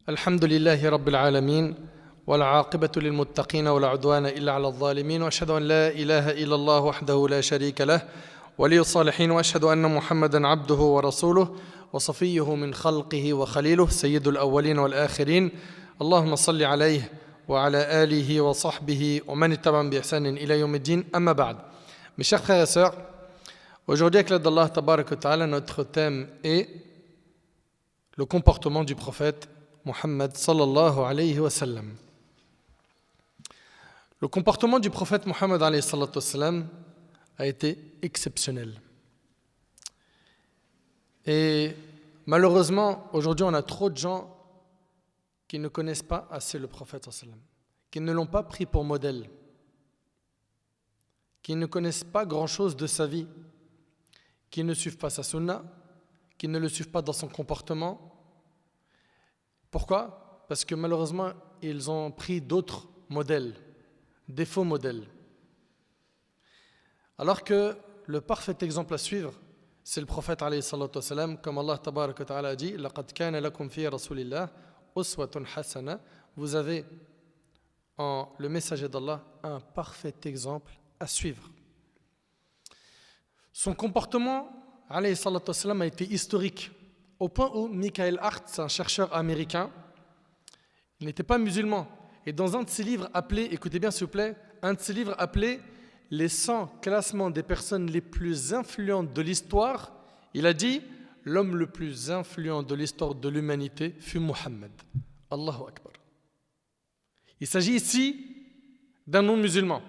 الحمد لله رب العالمين والعاقبة للمتقين ولا عدوان إلا على الظالمين وأشهد أن لا إله إلا الله وحده لا شريك له ولي الصالحين وأشهد أن محمدا عبده ورسوله وصفيه من خلقه وخليله سيد الأولين والآخرين اللهم صل عليه وعلى آله وصحبه ومن اتبعهم بإحسان إلى يوم الدين أما بعد. Mes chers frères et sœurs, aujourd'hui avec l'aide d'Allah Tabarak wa Ta'ala, notre thème est le comportement du prophète Muhammad sallallahu alayhi wa sallam. Le comportement du prophète Muhammad alayhi salatu wa sallam a été exceptionnel. Et malheureusement, aujourd'hui, on a trop de gens qui ne connaissent pas assez le prophète sallallahu alayhi wa sallam, qui ne l'ont pas pris pour modèle, qui ne connaissent pas grand-chose de sa vie, qui ne suivent pas sa sunna, qui ne le suivent pas dans son comportement. Pourquoi ? Parce que malheureusement, ils ont pris d'autres modèles, des faux modèles. Alors que le parfait exemple à suivre, c'est le prophète alayhi salatu wa sallam, comme Allah tabaraka wa ta'ala a dit « Laqad kana lakum fi rasulillah uswatun hasana » Vous avez en le messager d'Allah un parfait exemple à suivre. Son comportement alayhi salatu wa sallam a été historique, au point où Michael Hart, un chercheur américain, il n'était pas musulman. Et dans un de ses livres appelé, écoutez bien s'il vous plaît, un de ses livres appelé « Les 100 classements des personnes les plus influentes de l'histoire », il a dit « L'homme le plus influent de l'histoire de l'humanité fut Muhammad. » Allahu Akbar. Il s'agit ici d'un non-musulman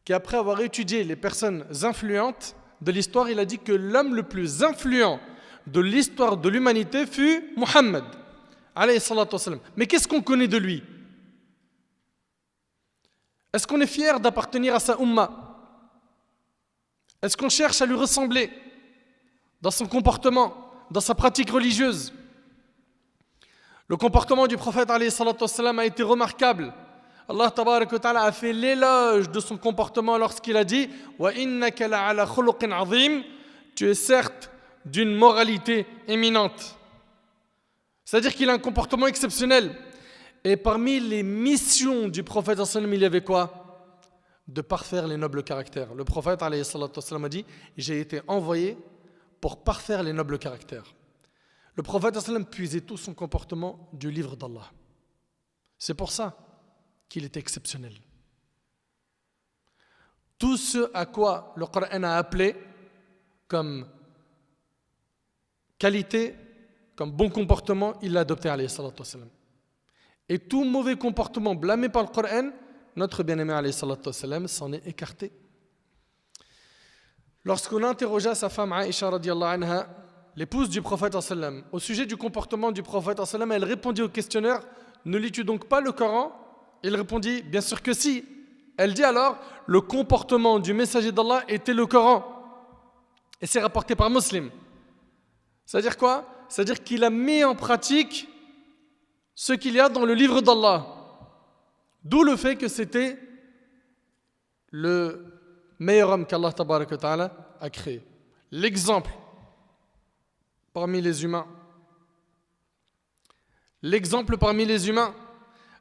qui, après avoir étudié les personnes influentes de l'histoire, il a dit que l'homme le plus influent de l'histoire de l'humanité fut Muhammad alayhi salatu wa sallam. Mais qu'est-ce qu'on connaît de lui ? Est-ce qu'on est fier d'appartenir à sa umma ? Est-ce qu'on cherche à lui ressembler dans son comportement, dans sa pratique religieuse ? Le comportement du prophète alayhi salatu wa sallam a été remarquable. Allah tabaraka wa ta'ala a fait l'éloge de son comportement lorsqu'il a dit « Wa innaka la'ala khuluqin azim » Tu es certes d'une moralité éminente. C'est-à-dire qu'il a un comportement exceptionnel. Et parmi les missions du prophète sallallahu alayhi wa sallam, il y avait quoi ? De parfaire les nobles caractères. Le prophète alayhi salatu wa sallam a dit « J'ai été envoyé pour parfaire les nobles caractères ». Le prophète sallallahu alayhi wa sallam puisait tout son comportement du livre d'Allah. C'est pour ça qu'il est exceptionnel. Tout ce à quoi le Coran a appelé comme qualité, comme bon comportement, il l'a adopté alayhi salatu wa sallam. Et tout mauvais comportement blâmé par le Coran, notre bien-aimé alayhi salatu wa sallam s'en est écarté. Lorsqu'on interrogea sa femme Aïcha radiallahu anha, l'épouse du prophète sallallahu alayhi wa sallam, au sujet du comportement du prophète sallallahu alayhi wa sallam, elle répondit au questionnaire « Ne lis-tu donc pas le Coran ?» Il répondit « Bien sûr que si ». Elle dit alors « Le comportement du messager d'Allah était le Coran ». Et c'est rapporté par Muslim. C'est-à-dire quoi ? C'est-à-dire qu'il a mis en pratique ce qu'il y a dans le livre d'Allah. D'où le fait que c'était le meilleur homme qu'Allah tabaraka wa ta'ala a créé. L'exemple parmi les humains. L'exemple parmi les humains.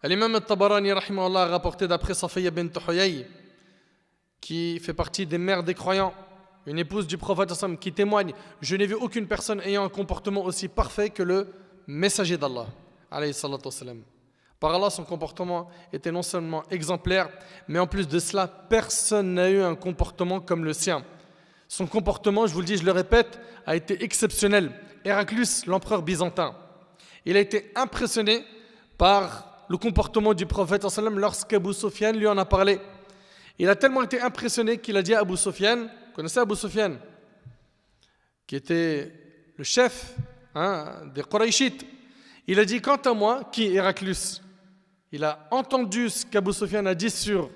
L'imam al-Tabarani rahimahullah a rapporté d'après Safiya bint Huyay, qui fait partie des mères des croyants, une épouse du prophète sallam, qui témoigne « Je n'ai vu aucune personne ayant un comportement aussi parfait que le messager d'Allah. » alayhi salatu wa sallam. Par Allah, son comportement était non seulement exemplaire, mais en plus de cela, personne n'a eu un comportement comme le sien. Son comportement, je vous le dis, je le répète, a été exceptionnel. Héraclius, l'empereur byzantin, il a été impressionné par le comportement du prophète sallam lorsqu'Abu Sufyan lui en a parlé. Il a tellement été impressionné qu'il a dit à Abu Sufyan, vous connaissez Abu Sufyan, qui était le chef des Qurayshites, il a dit, quant à moi, qui Héraclius, il a entendu ce qu'Abu Sufyan a dit sur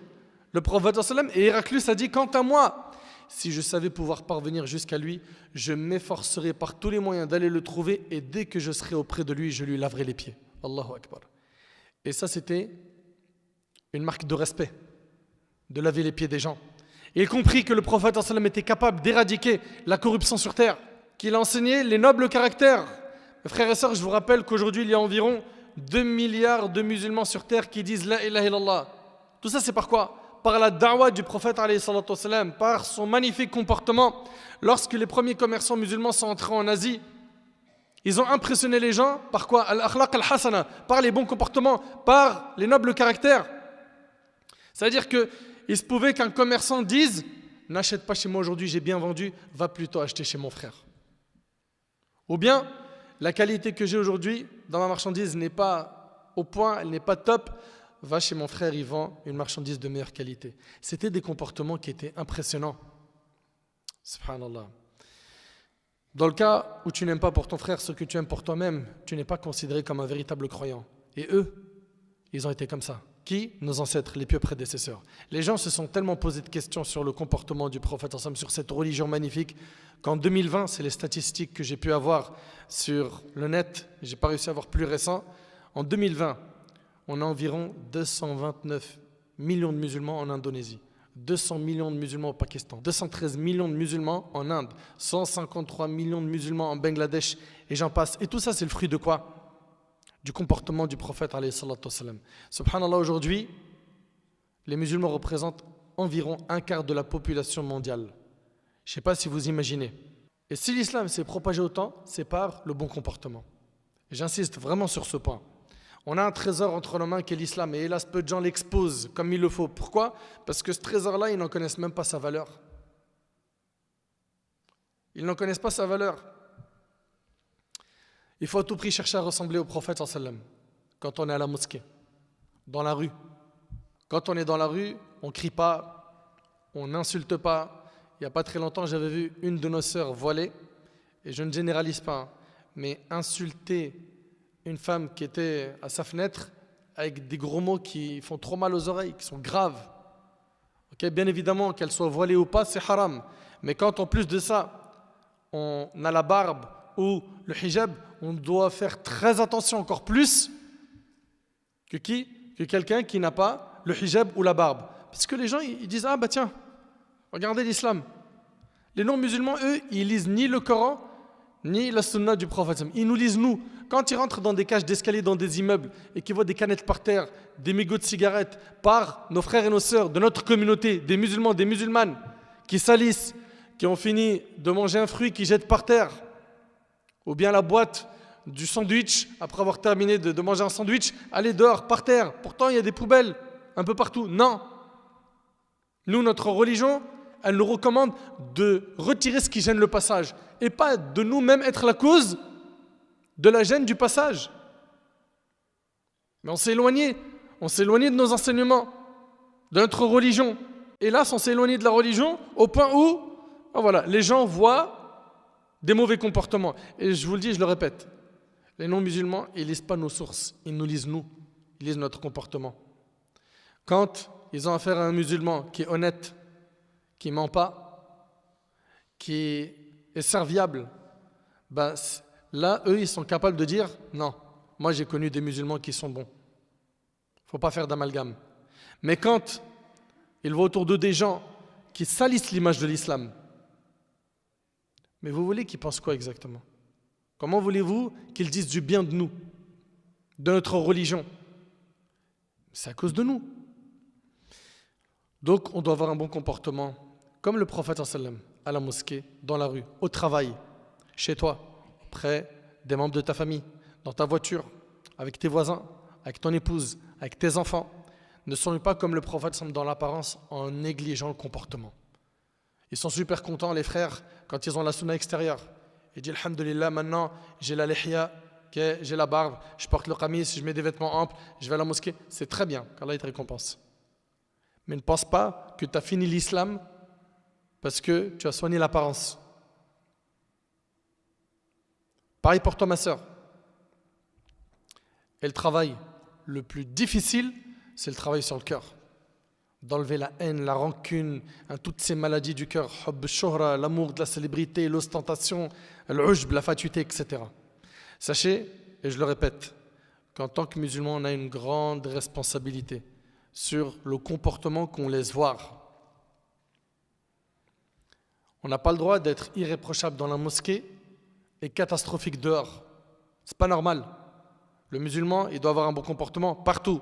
le prophète sallam, et Héraclius a dit, quant à moi, si je savais pouvoir parvenir jusqu'à lui, je m'efforcerais par tous les moyens d'aller le trouver, et dès que je serai auprès de lui, je lui laverai les pieds. Allahu Akbar. Et ça, c'était une marque de respect, de laver les pieds des gens. Et il comprit que le prophète sallam était capable d'éradiquer la corruption sur terre, qu'il a enseigné les nobles caractères. Mes frères et sœurs, je vous rappelle qu'aujourd'hui, il y a environ 2 milliards de musulmans sur terre qui disent La ilaha illallah. Tout ça, c'est par quoi? Par la da'wah du prophète, alayhi salatu wassalam, par son magnifique comportement. Lorsque les premiers commerçants musulmans sont entrés en Asie, ils ont impressionné les gens par quoi? Al-akhlaq al-hasana, par les bons comportements, par les nobles caractères. C'est-à-dire qu'il se pouvait qu'un commerçant dise « N'achète pas chez moi aujourd'hui, j'ai bien vendu, va plutôt acheter chez mon frère. » Ou bien, la qualité que j'ai aujourd'hui dans ma marchandise n'est pas au point, elle n'est pas top, va chez mon frère, il vend une marchandise de meilleure qualité. C'était des comportements qui étaient impressionnants. Subhanallah. Dans le cas où tu n'aimes pas pour ton frère ce que tu aimes pour toi-même, tu n'es pas considéré comme un véritable croyant. Et eux, ils ont été comme ça. Qui? Nos ancêtres, les pieux prédécesseurs. Les gens se sont tellement posé de questions sur le comportement du prophète, sur cette religion magnifique, qu'en 2020, c'est les statistiques que j'ai pu avoir sur le net, je n'ai pas réussi à avoir plus récent, en 2020, on a environ 229 millions de musulmans en Indonésie, 200 millions de musulmans au Pakistan, 213 millions de musulmans en Inde, 153 millions de musulmans en Bangladesh, et j'en passe. Et tout ça, c'est le fruit de quoi? Du comportement du prophète, alayhi salatu wassalam. Subhanallah, aujourd'hui, les musulmans représentent environ un quart de la population mondiale. Je ne sais pas si vous imaginez. Et si l'islam s'est propagé autant, c'est par le bon comportement. Et j'insiste vraiment sur ce point. On a un trésor entre nos mains qui est l'islam, et hélas, peu de gens l'exposent comme il le faut. Pourquoi? Parce que ce trésor-là, ils n'en connaissent même pas sa valeur. Ils n'en connaissent pas sa valeur. Il faut à tout prix chercher à ressembler au prophète sallam quand on est à la mosquée, dans la rue. Quand on est dans la rue, on ne crie pas, on n'insulte pas. Il n'y a pas très longtemps, j'avais vu une de nos sœurs voilée, et je ne généralise pas, mais insulter une femme qui était à sa fenêtre avec des gros mots qui font trop mal aux oreilles, qui sont graves. Okay, bien évidemment, qu'elle soit voilée ou pas, c'est haram. Mais quand en plus de ça, on a la barbe ou le hijab, on doit faire très attention encore plus que qui? Que quelqu'un qui n'a pas le hijab ou la barbe. Parce que les gens, ils disent « Ah bah tiens, regardez l'islam. » Les non-musulmans, eux, ils lisent ni le Coran, ni la sunna du prophète. Ils nous lisent nous. Quand ils rentrent dans des cages d'escalier, dans des immeubles, et qu'ils voient des canettes par terre, des mégots de cigarettes, par nos frères et nos sœurs de notre communauté, des musulmans, des musulmanes, qui salissent, qui ont fini de manger un fruit qu'ils jettent par terre, ou bien la boîte du sandwich, après avoir terminé de manger un sandwich, aller dehors, par terre. Pourtant, il y a des poubelles un peu partout. Non. Nous, notre religion, elle nous recommande de retirer ce qui gêne le passage et pas de nous-mêmes être la cause de la gêne du passage. Mais on s'est éloigné de nos enseignements, de notre religion. Hélas, on s'est éloigné de la religion au point où voilà, les gens voient des mauvais comportements. Et je vous le dis, je le répète, les non-musulmans, ils ne lisent pas nos sources, ils nous lisent nous, ils lisent notre comportement. Quand ils ont affaire à un musulman qui est honnête, qui ne ment pas, qui est serviable, ben, là, eux, ils sont capables de dire « Non, moi j'ai connu des musulmans qui sont bons. Il ne faut pas faire d'amalgame. » Mais quand ils voient autour d'eux des gens qui salissent l'image de l'islam, mais vous voulez qu'ils pensent quoi exactement? Comment voulez-vous qu'ils disent du bien de nous, de notre religion? C'est à cause de nous. Donc, on doit avoir un bon comportement, comme le prophète sallam, à la mosquée, dans la rue, au travail, chez toi, auprès des membres de ta famille, dans ta voiture, avec tes voisins, avec ton épouse, avec tes enfants. Ne soyez pas comme le prophète sallam dans l'apparence en négligeant le comportement. Ils sont super contents, les frères, quand ils ont la sunna extérieure. Ils disent, alhamdulillah, maintenant, j'ai la lihya, j'ai la barbe, je porte le qamis, je mets des vêtements amples, je vais à la mosquée. C'est très bien, qu'Allah te récompense. Mais ne pense pas que tu as fini l'islam parce que tu as soigné l'apparence. Pareil pour toi, ma sœur. Et le travail le plus difficile, c'est le travail sur le cœur. D'enlever la haine, la rancune, toutes ces maladies du cœur, hubb shuhra, l'amour de la célébrité, l'ostentation, l'ujb, la fatuité, etc. Sachez, et je le répète, qu'en tant que musulman, on a une grande responsabilité sur le comportement qu'on laisse voir. On n'a pas le droit d'être irréprochable dans la mosquée et catastrophique dehors. C'est pas normal. Le musulman, il doit avoir un bon comportement partout.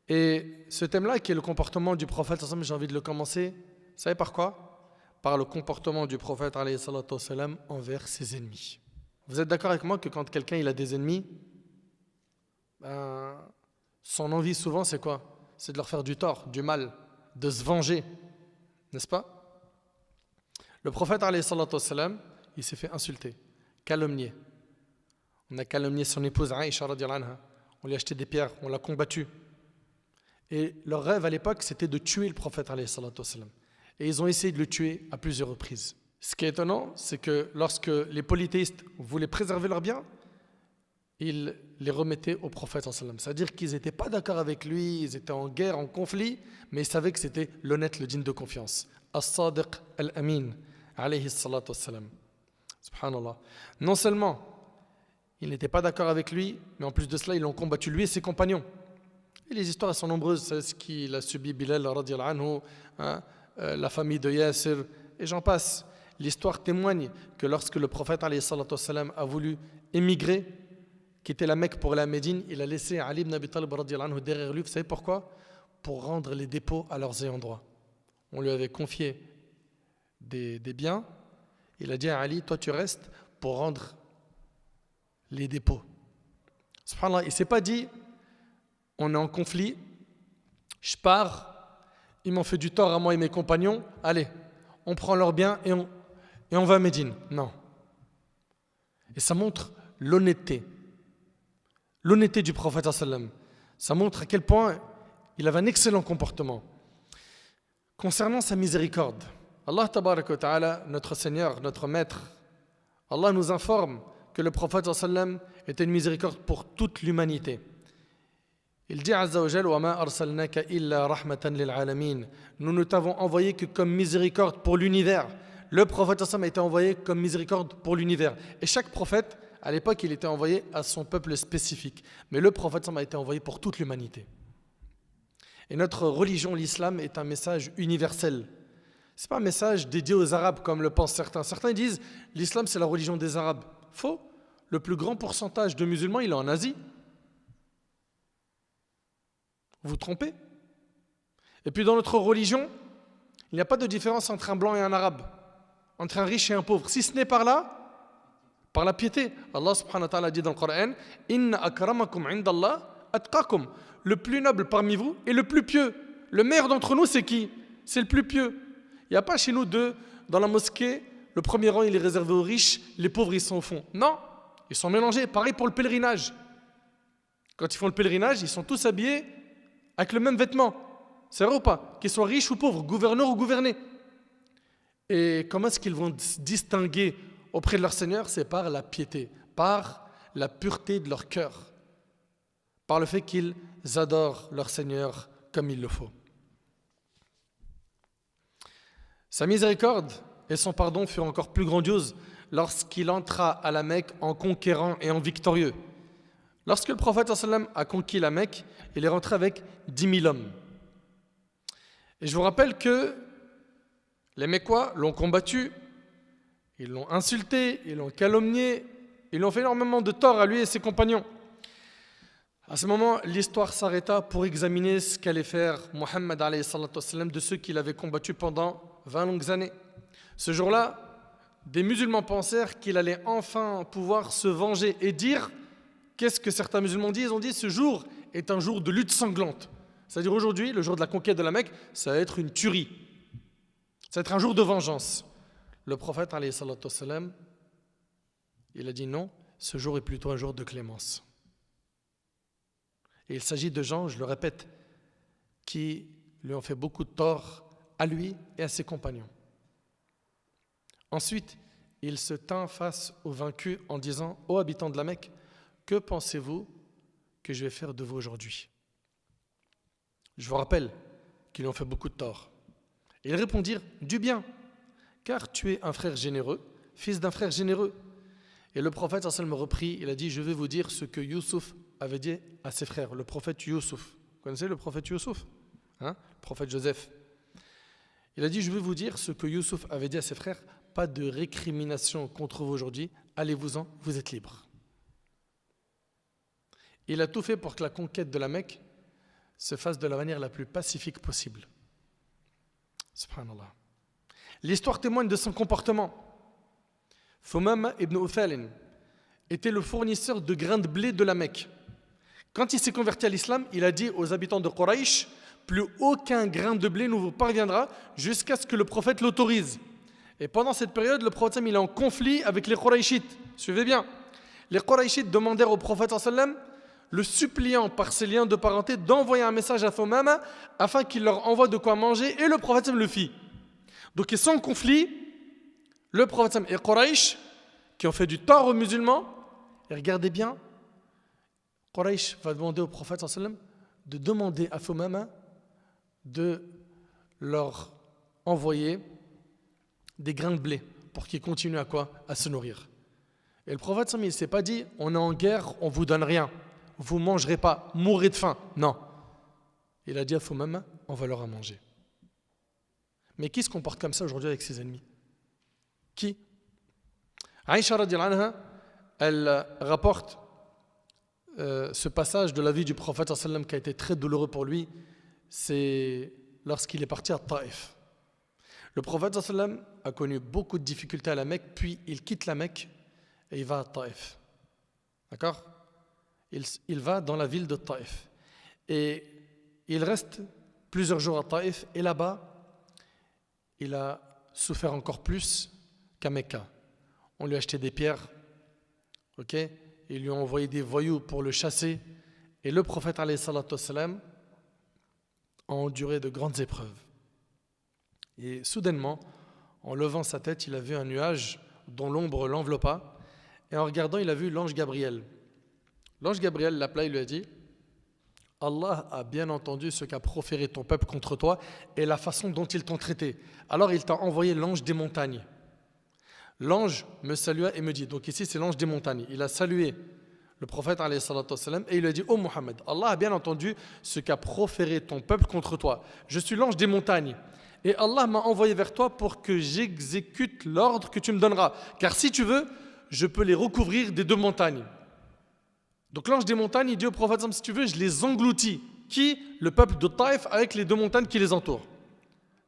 Et ce thème-là, qui est le comportement du prophète, j'ai envie de le commencer. Vous savez par quoi? Par le comportement du prophète alayhi salatu wassalam, envers ses ennemis. Vous êtes d'accord avec moi que quand quelqu'un il a des ennemis, son envie souvent c'est quoi? C'est de leur faire du tort, du mal, de se venger. N'est-ce pas? Le prophète alayhi salatu wassalam, il s'est fait insulter, calomnier. On a calomnié son épouse Aïcha radiyallahu anha. On lui a acheté des pierres, on l'a combattu. Et leur rêve à l'époque, c'était de tuer le prophète alayhi salatu wassalam. Et ils ont essayé de le tuer à plusieurs reprises. Ce qui est étonnant, c'est que lorsque les polythéistes voulaient préserver leurs biens, ils les remettaient au prophète sallallahu alayhi wa sallam. C'est-à-dire qu'ils n'étaient pas d'accord avec lui, ils étaient en guerre, en conflit, mais ils savaient que c'était l'honnête, le digne de confiance. As-Sadiq al-Amin, alayhi salatu wassalam. Subhanallah. Non seulement ils n'étaient pas d'accord avec lui, mais en plus de cela, ils l'ont combattu lui et ses compagnons. Et les histoires sont nombreuses, c'est ce qu'il a subi Bilal radiyallahu anhu, la famille de Yasir, et j'en passe. L'histoire témoigne que lorsque le prophète alayhi salatu wassalam a voulu émigrer, quitter la Mecque pour aller à Médine, il a laissé Ali ibn Abi Talib radiyallahu anhu derrière lui. Vous savez pourquoi? Pour rendre les dépôts à leurs ayants droit. On lui avait confié des biens. Il a dit à Ali, toi tu restes pour rendre les dépôts. Subhanallah, il ne s'est pas dit, on est en conflit, je pars, ils m'ont fait du tort à moi et mes compagnons, allez, on prend leurs biens et on va à Médine. Non. Et ça montre l'honnêteté du prophète sallam. Ça montre à quel point il avait un excellent comportement. Concernant sa miséricorde, Allah tabaraka wa ta'ala, notre Seigneur, notre Maître, Allah nous informe que le prophète sallam était une miséricorde pour toute l'humanité. Il dit Azza wa Jal, wa ma arsalnaka illa rahmatan lil alamin. Nous ne t'avons envoyé que comme miséricorde pour l'univers. Le prophète sallam a été envoyé comme miséricorde pour l'univers. Et chaque prophète, à l'époque, il était envoyé à son peuple spécifique. Mais le prophète sallam a été envoyé pour toute l'humanité. Et notre religion, l'islam, est un message universel. Ce n'est pas un message dédié aux Arabes comme le pensent certains. Certains disent l'islam c'est la religion des Arabes. Faux. Le plus grand pourcentage de musulmans, il est en Asie. Vous vous trompez. Et puis dans notre religion, il n'y a pas de différence entre un blanc et un arabe, entre un riche et un pauvre, si ce n'est par la piété. Allah subhanahu wa ta'ala dit dans le Coran, Inna akramakum indallah atqakum. Le plus noble parmi vous est le plus pieux. Le meilleur d'entre nous, c'est qui? C'est le plus pieux. Il n'y a pas chez nous dans la mosquée, le premier rang il est réservé aux riches, les pauvres ils sont au fond. Non, ils sont mélangés. Pareil pour le pèlerinage. Quand ils font le pèlerinage, ils sont tous habillés avec le même vêtement. C'est vrai ou pas? Qu'ils soient riches ou pauvres, gouverneurs ou gouvernés. Et comment est-ce qu'ils vont se distinguer auprès de leur Seigneur? C'est par la piété, par la pureté de leur cœur, par le fait qu'ils adorent leur Seigneur comme il le faut. Sa miséricorde et son pardon furent encore plus grandioses lorsqu'il entra à la Mecque en conquérant et en victorieux. Lorsque le prophète sallam a conquis la Mecque, il est rentré avec 10 000 hommes. Et je vous rappelle que les Mecquois l'ont combattu, ils l'ont insulté, ils l'ont calomnié, ils l'ont fait énormément de tort à lui et ses compagnons. À ce moment, l'histoire s'arrêta pour examiner ce qu'allait faire Mohammed alayhi salatu wassalam de ceux qu'il avait combattus pendant 20 longues années. Ce jour-là, des musulmans pensèrent qu'il allait enfin pouvoir se venger et dire, qu'est-ce que certains musulmans disent? Ils ont dit, ce jour est un jour de lutte sanglante. C'est-à-dire aujourd'hui, le jour de la conquête de la Mecque, ça va être une tuerie. Ça va être un jour de vengeance. Le prophète alayhi salatu wassalam, il a dit non, ce jour est plutôt un jour de clémence. Et il s'agit de gens, je le répète, qui lui ont fait beaucoup de tort à lui et à ses compagnons. Ensuite, il se tint face aux vaincus en disant « Ô habitants de la Mecque, que pensez-vous que je vais faire de vous aujourd'hui ?» Je vous rappelle qu'ils lui ont fait beaucoup de tort. Et ils répondirent « Du bien, car tu es un frère généreux, fils d'un frère généreux. » Et le prophète sallallahu alayhi wa sallam reprit, il a dit « Je vais vous dire ce que Youssouf avait dit à ses frères. » Le prophète Youssouf. Vous connaissez le prophète Youssouf? Le prophète Joseph. Il a dit « Je vais vous dire ce que Youssouf avait dit à ses frères. Pas de récrimination contre vous aujourd'hui. Allez-vous-en, vous êtes libres. » Il a tout fait pour que la conquête de la Mecque se fasse de la manière la plus pacifique possible. Subhanallah. L'histoire témoigne de son comportement. Thumama ibn Uthalin était le fournisseur de grains de blé de la Mecque. Quand il s'est converti à l'islam, il a dit aux habitants de Quraysh, plus aucun grain de blé ne vous parviendra jusqu'à ce que le prophète l'autorise. Et pendant cette période, le prophète il est en conflit avec les Qurayshites. Suivez bien. Les Qurayshites demandèrent au prophète le suppliant par ses liens de parenté d'envoyer un message à Thumama afin qu'il leur envoie de quoi manger, et le prophète le fit. Donc ils sont en conflit, le prophète et Quraysh, qui ont fait du tort aux musulmans, et regardez bien, Quraysh va demander au prophète de demander à Thumama de leur envoyer des grains de blé pour qu'ils continuent à quoi? À se nourrir. Et le prophète il ne s'est pas dit on est en guerre, on ne vous donne rien, vous ne mangerez pas, mourrez de faim. Non. Il a dit à Thumama on va leur à manger. Mais qui se comporte comme ça aujourd'hui avec ses ennemis? Qui? Aïcha radhiyallahu anha, elle rapporte ce passage de la vie du prophète qui a été très douloureux pour lui, c'est lorsqu'il est parti à Taïf. Le prophète a connu beaucoup de difficultés à la Mecque, puis il quitte la Mecque et il va à Taïf. D'accord? Il va dans la ville de Taïf. Et il reste plusieurs jours à Taïf, et là-bas, il a souffert encore plus qu'à Mecca. On lui a acheté des pierres, ok? Ils lui ont envoyé des voyous pour le chasser, et le prophète alayhi salatu wassalam a enduré de grandes épreuves. Et soudainement, en levant sa tête, il a vu un nuage dont l'ombre l'enveloppa, et en regardant, il a vu l'ange Gabriel. L'ange Gabriel l'appela et lui a dit « Allah a bien entendu ce qu'a proféré ton peuple contre toi et la façon dont ils t'ont traité. Alors il t'a envoyé l'ange des montagnes. » L'ange me salua et me dit, donc ici c'est l'ange des montagnes, il a salué le prophète alayhi salatu wassalam, et il lui a dit « Oh Mohammed, Allah a bien entendu ce qu'a proféré ton peuple contre toi. Je suis l'ange des montagnes. Et Allah m'a envoyé vers toi pour que j'exécute l'ordre que tu me donneras. Car si tu veux, je peux les recouvrir des deux montagnes. » Donc l'ange des montagnes, il dit au prophète, si tu veux, je les engloutis. Qui? Le peuple de Taïf avec les deux montagnes qui les entourent.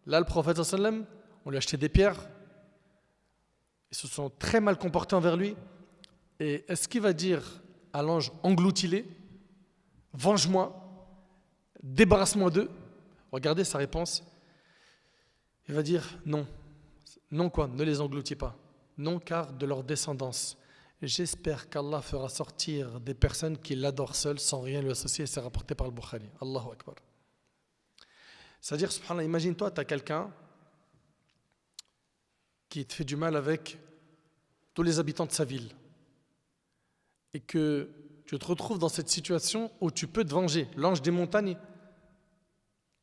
Là, le prophète, on lui a acheté des pierres. Ils se sont très mal comportés envers lui. Et est-ce qu'il va dire à l'ange, engloutis-les, venge-moi, débarrasse-moi d'eux? Regardez sa réponse. Il va dire non. Non quoi? Ne les engloutis pas. Non car de leur descendance. J'espère qu'Allah fera sortir des personnes qui l'adorent seules sans rien lui associer. C'est rapporté par le Bukhari. Allahu Akbar. C'est-à-dire, subhanallah, imagine-toi, tu as quelqu'un qui te fait du mal avec tous les habitants de sa ville et que tu te retrouves dans cette situation où tu peux te venger. L'ange des montagnes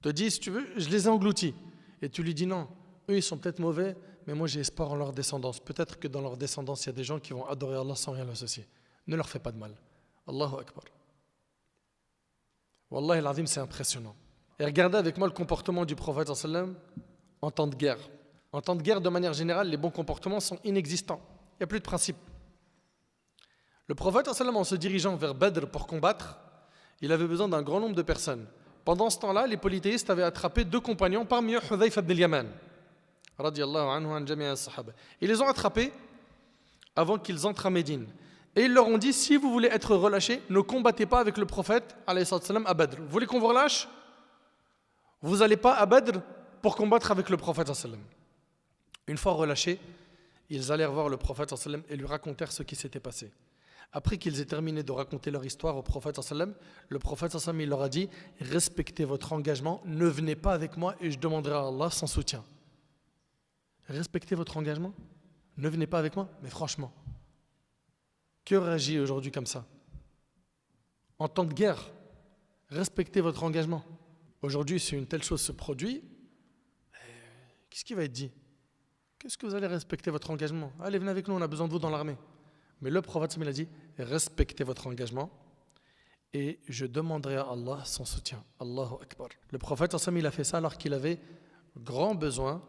te dit, si tu veux, je les ai engloutis. Et tu lui dis non, eux ils sont peut-être mauvais, mais moi j'ai espoir en leur descendance. Peut-être que dans leur descendance, il y a des gens qui vont adorer Allah sans rien l'associer. Ne leur fais pas de mal. Allahu Akbar. Wallahi al-azim, c'est impressionnant. Et regardez avec moi le comportement du prophète en temps de guerre. En temps de guerre, de manière générale, les bons comportements sont inexistants. Il n'y a plus de principe. Le prophète, en se dirigeant vers Badr pour combattre, il avait besoin d'un grand nombre de personnes. Pendant ce temps-là, les polythéistes avaient attrapé 2 compagnons, parmi eux Hudhayfa ibn al-Yaman. Ils les ont attrapés avant qu'ils entrent à Médine. Et ils leur ont dit, si vous voulez être relâchés, ne combattez pas avec le prophète à Badr. Vous voulez qu'on vous relâche? Vous n'allez pas à Badr pour combattre avec le prophète. Une fois relâchés, ils allèrent voir le prophète et lui racontèrent ce qui s'était passé. Après qu'ils aient terminé de raconter leur histoire au prophète, le prophète il leur a dit, respectez votre engagement, ne venez pas avec moi et je demanderai à Allah son soutien. Respectez votre engagement, ne venez pas avec moi, mais franchement, qui réagit aujourd'hui comme ça? En temps de guerre, respectez votre engagement. Aujourd'hui, si une telle chose se produit, qu'est-ce qui va être dit? Qu'est-ce que vous allez respecter votre engagement? Allez, venez avec nous, on a besoin de vous dans l'armée. Mais le prophète il a dit, respectez votre engagement et je demanderai à Allah son soutien. Allahu Akbar. Le prophète il a fait ça alors qu'il avait grand besoin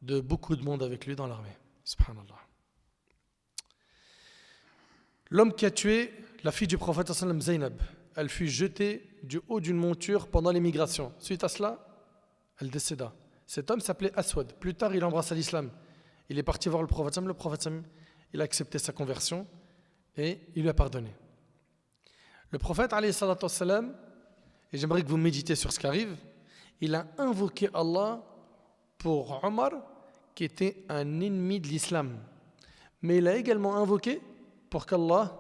de beaucoup de monde avec lui dans l'armée. Subhanallah. L'homme qui a tué la fille du prophète Zainab, elle fut jetée du haut d'une monture pendant l'émigration. Suite à cela, elle décéda. Cet homme s'appelait Aswad. Plus tard, il embrassa l'islam. Il est parti voir le prophète. Le prophète, il a accepté sa conversion et il lui a pardonné. Le prophète, alayhi salatu wassalam, et j'aimerais que vous méditez sur ce qui arrive, il a invoqué Allah pour Omar, qui était un ennemi de l'islam. Mais il a également invoqué pour qu'Allah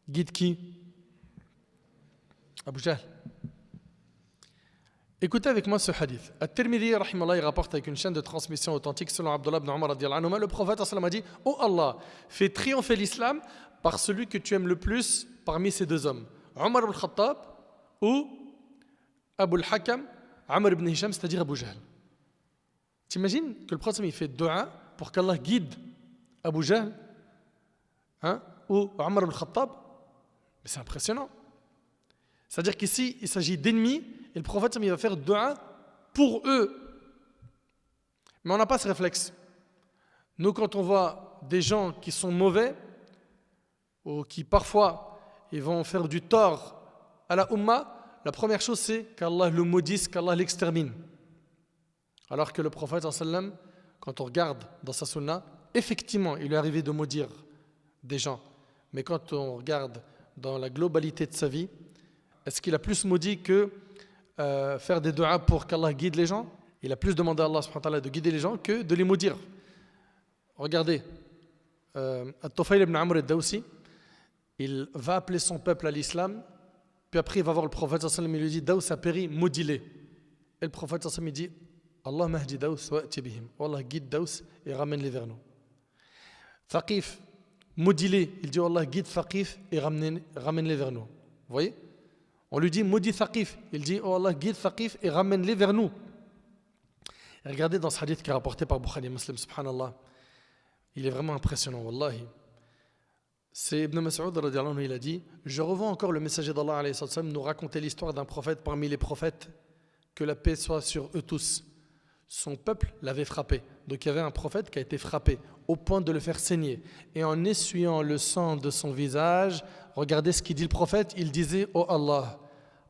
guide qui? Abu Jahl. Écoutez avec moi ce hadith. At-Tirmidhi, rahimallah, il rapporte avec une chaîne de transmission authentique selon Abdullah ibn Umar radiyallahu anhu, le prophète a dit: Oh Allah, fais triompher l'islam par celui que tu aimes le plus parmi ces deux hommes, Omar ibn Khattab ou Abu al-Hakam, Amr ibn Hisham, c'est-à-dire Abu Jahl. T'imagines que le prophète il fait dua pour qu'Allah guide Abu Jahl ou Omar ibn Khattab? Mais c'est impressionnant. C'est-à-dire qu'ici, il s'agit d'ennemis et le prophète il va faire dua pour eux. Mais on n'a pas ce réflexe. Nous, quand on voit des gens qui sont mauvais ou qui parfois ils vont faire du tort à la Ummah, la première chose c'est qu'Allah le maudisse, qu'Allah l'extermine. Alors que le prophète, quand on regarde dans sa sunna, effectivement, il lui est arrivé de maudire des gens. Mais quand on regarde dans la globalité de sa vie, est-ce qu'il a plus maudit que faire des du'as pour qu'Allah guide les gens? Il a plus demandé à Allah subhanahu wa ta'ala de guider les gens que de les maudire. Regardez, At-Tufayl ibn Amr al-Dawsi, il va appeler son peuple à l'islam, puis après il va voir le prophète sallallahu alayhi wa sallam, il lui dit: Daws a péri, maudis-les. Et le prophète sallallahu alayhi wa sallam, il dit: Allah mahdi Daws wa'ti bihim. Allah guide Daws et ramène-les vers nous. Thaqif, maudis-les. Il dit: Allah guide Thaqif et ramène-les vers nous. Vous voyez? On lui dit: maudit Thaqif. Il dit: oh Allah guide Thaqif et ramène-les vers nous. Et regardez dans ce hadith qui est rapporté par Bukhari et Muslim, subhanallah. Il est vraiment impressionnant, wallahi. C'est Ibn Mas'ud radiyallahu anhu, il a dit: je revois encore le messager d'Allah alayhi sallam nous raconter l'histoire d'un prophète parmi les prophètes, que la paix soit sur eux tous. Son peuple l'avait frappé. Donc il y avait un prophète qui a été frappé au point de le faire saigner. Et en essuyant le sang de son visage, regardez ce qu'il dit le prophète. Il disait: oh Allah,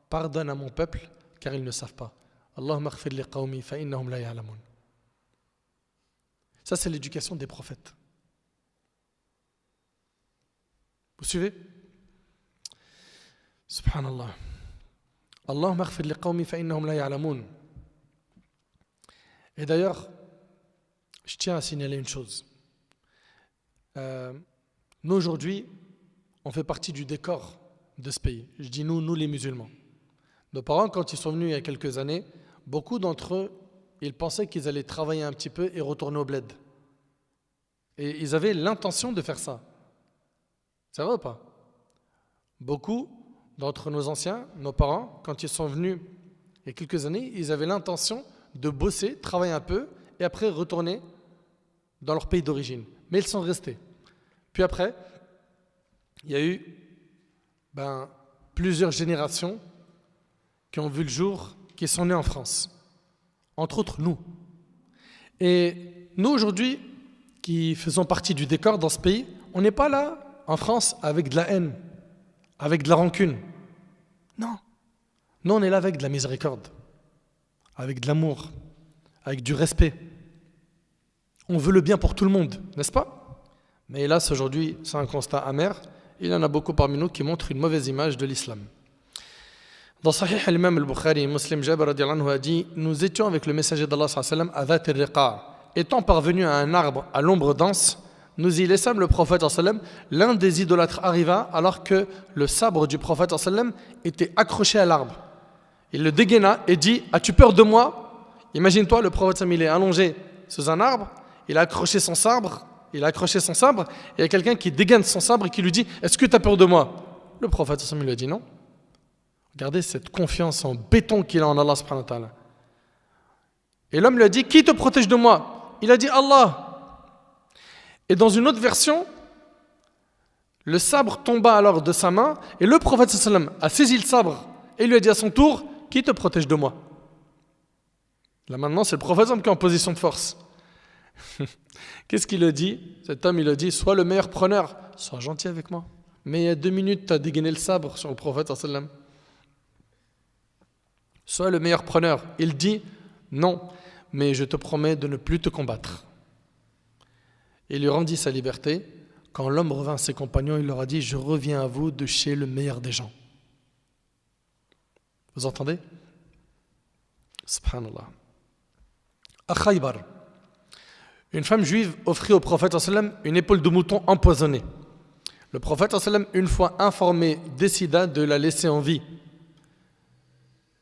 pardonne à mon peuple car ils ne savent pas. Allahumma ighfir li qawmi fa innahum la ya'lamun. Ça c'est l'éducation des prophètes. Vous suivez? Subhanallah. Allahumma ighfir li qawmi fa innahum la ya'lamun. Et d'ailleurs, je tiens à signaler une chose. Nous aujourd'hui, on fait partie du décor de ce pays. Je dis nous les musulmans. Nos parents, quand ils sont venus il y a quelques années, beaucoup d'entre eux, ils pensaient qu'ils allaient travailler un petit peu et retourner au bled. Et ils avaient l'intention de faire ça. C'est vrai ou pas? Beaucoup d'entre nos anciens, nos parents, quand ils sont venus il y a quelques années, ils avaient l'intention de bosser, travailler un peu, et après retourner dans leur pays d'origine. Mais ils sont restés. Puis après, il y a eu plusieurs générations qui ont vu le jour, qui sont nées en France. Entre autres, nous. Et nous, aujourd'hui, qui faisons partie du décor dans ce pays, on n'est pas là, en France, avec de la haine, avec de la rancune. Non. Nous, on est là avec de la miséricorde, avec de l'amour, avec du respect. On veut le bien pour tout le monde, n'est-ce pas? Mais hélas, aujourd'hui, c'est un constat amer. Il y en a beaucoup parmi nous qui montrent une mauvaise image de l'islam. Dans Sahih al-Imam al-Bukhari, Muslim Jabir radiyallahu anhu a dit: nous étions avec le messager d'Allah sallallahu alayhi wa sallam à Dhat al-Riqa'. Étant parvenus à un arbre à l'ombre dense, nous y laissâmes le prophète sallallahu alayhi wa sallam. L'un des idolâtres arriva alors que le sabre du prophète sallallahu alayhi wa sallam était accroché à l'arbre. Il le dégaina et dit: as-tu peur de moi? Imagine-toi, le prophète sallallahu alayhi wa sallam, il est allongé sous un arbre, il a accroché son sabre, et il y a quelqu'un qui dégaine son sabre et qui lui dit: est-ce que tu as peur de moi? Le prophète sallallahu alayhi wa sallam lui a dit non. Regardez cette confiance en béton qu'il a en Allah subhanahu wa ta'ala. Et l'homme lui a dit: qui te protège de moi? Il a dit: Allah. Et dans une autre version, le sabre tomba alors de sa main et le prophète sallallahu alayhi wa sallam a saisi le sabre et lui a dit à son tour: qui te protège de moi? Là maintenant c'est le prophète qui est en position de force. Qu'est-ce qu'il a dit? Cet homme il a dit: sois le meilleur preneur, sois gentil avec moi. Mais il y a 2 minutes, tu as dégainé le sabre sur le prophète sallam. Sois le meilleur preneur. Il dit non, mais je te promets de ne plus te combattre. Il lui rendit sa liberté. Quand l'homme revint à ses compagnons, il leur a dit: je reviens à vous de chez le meilleur des gens. Vous entendez? Subhanallah. À Khaybar, une femme juive offrit au prophète sallam une épaule de mouton empoisonnée. Le prophète sallam, une fois informé, décida de la laisser en vie.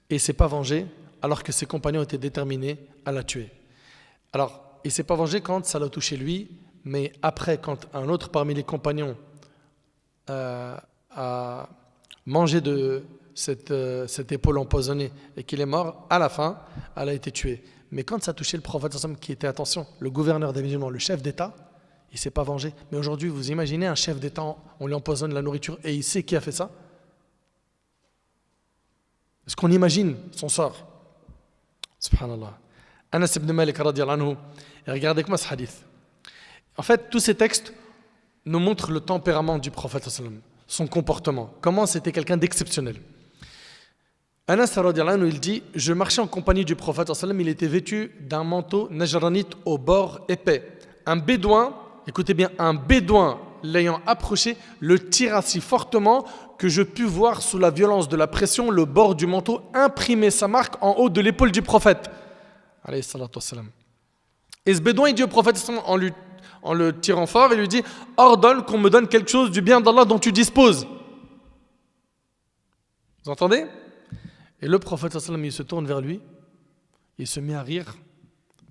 Et il ne s'est pas vengé alors que ses compagnons étaient déterminés à la tuer. Alors, il ne s'est pas vengé quand ça l'a touché lui, mais après, quand un autre parmi les compagnons a mangé de cette épaule empoisonnée et qu'il est mort, à la fin, elle a été tuée. Mais quand ça a touché le prophète qui était, attention, le gouverneur des musulmans, le chef d'État, il ne s'est pas vengé. Mais aujourd'hui, vous imaginez un chef d'État, on lui empoisonne la nourriture et il sait qui a fait ça? Est-ce qu'on imagine son sort? Subhanallah. Anas ibn Malik radiyallahu anhu. Et regardez comment ce hadith. En fait, tous ces textes nous montrent le tempérament du prophète, son comportement, comment c'était quelqu'un d'exceptionnel. Anas radiyallahu anhu, il dit: je marchais en compagnie du prophète, il était vêtu d'un manteau najranite au bord épais. Un bédouin, écoutez bien, un bédouin l'ayant approché, le tira si fortement que je pus voir sous la violence de la pression le bord du manteau imprimer sa marque en haut de l'épaule du prophète. Alayhi salatu wassalam. Et ce bédouin, il dit au prophète en le tirant fort, il lui dit: ordonne qu'on me donne quelque chose du bien d'Allah dont tu disposes. Vous entendez? Et le prophète il se tourne vers lui, il se met à rire,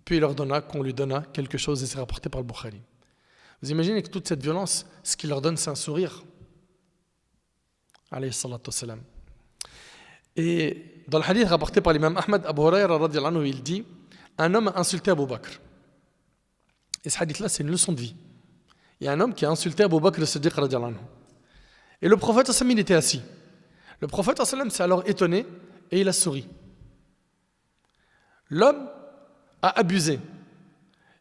puis il ordonna qu'on lui donna quelque chose et c'est rapporté par le Bukhari. Vous imaginez que toute cette violence, ce qu'il leur donne, c'est un sourire. Alayhi salatu wassalam. Et dans le hadith rapporté par l'imam Ahmad, Abu Hurayra radiyallahu anhu, il dit: un homme a insulté Abu Bakr. Et ce hadith-là, c'est une leçon de vie. Il y a un homme qui a insulté Abu Bakr as-Siddiq radiyallahu anhu. Et le prophète il était assis. Le prophète s'est alors étonné et il a souri. L'homme a abusé.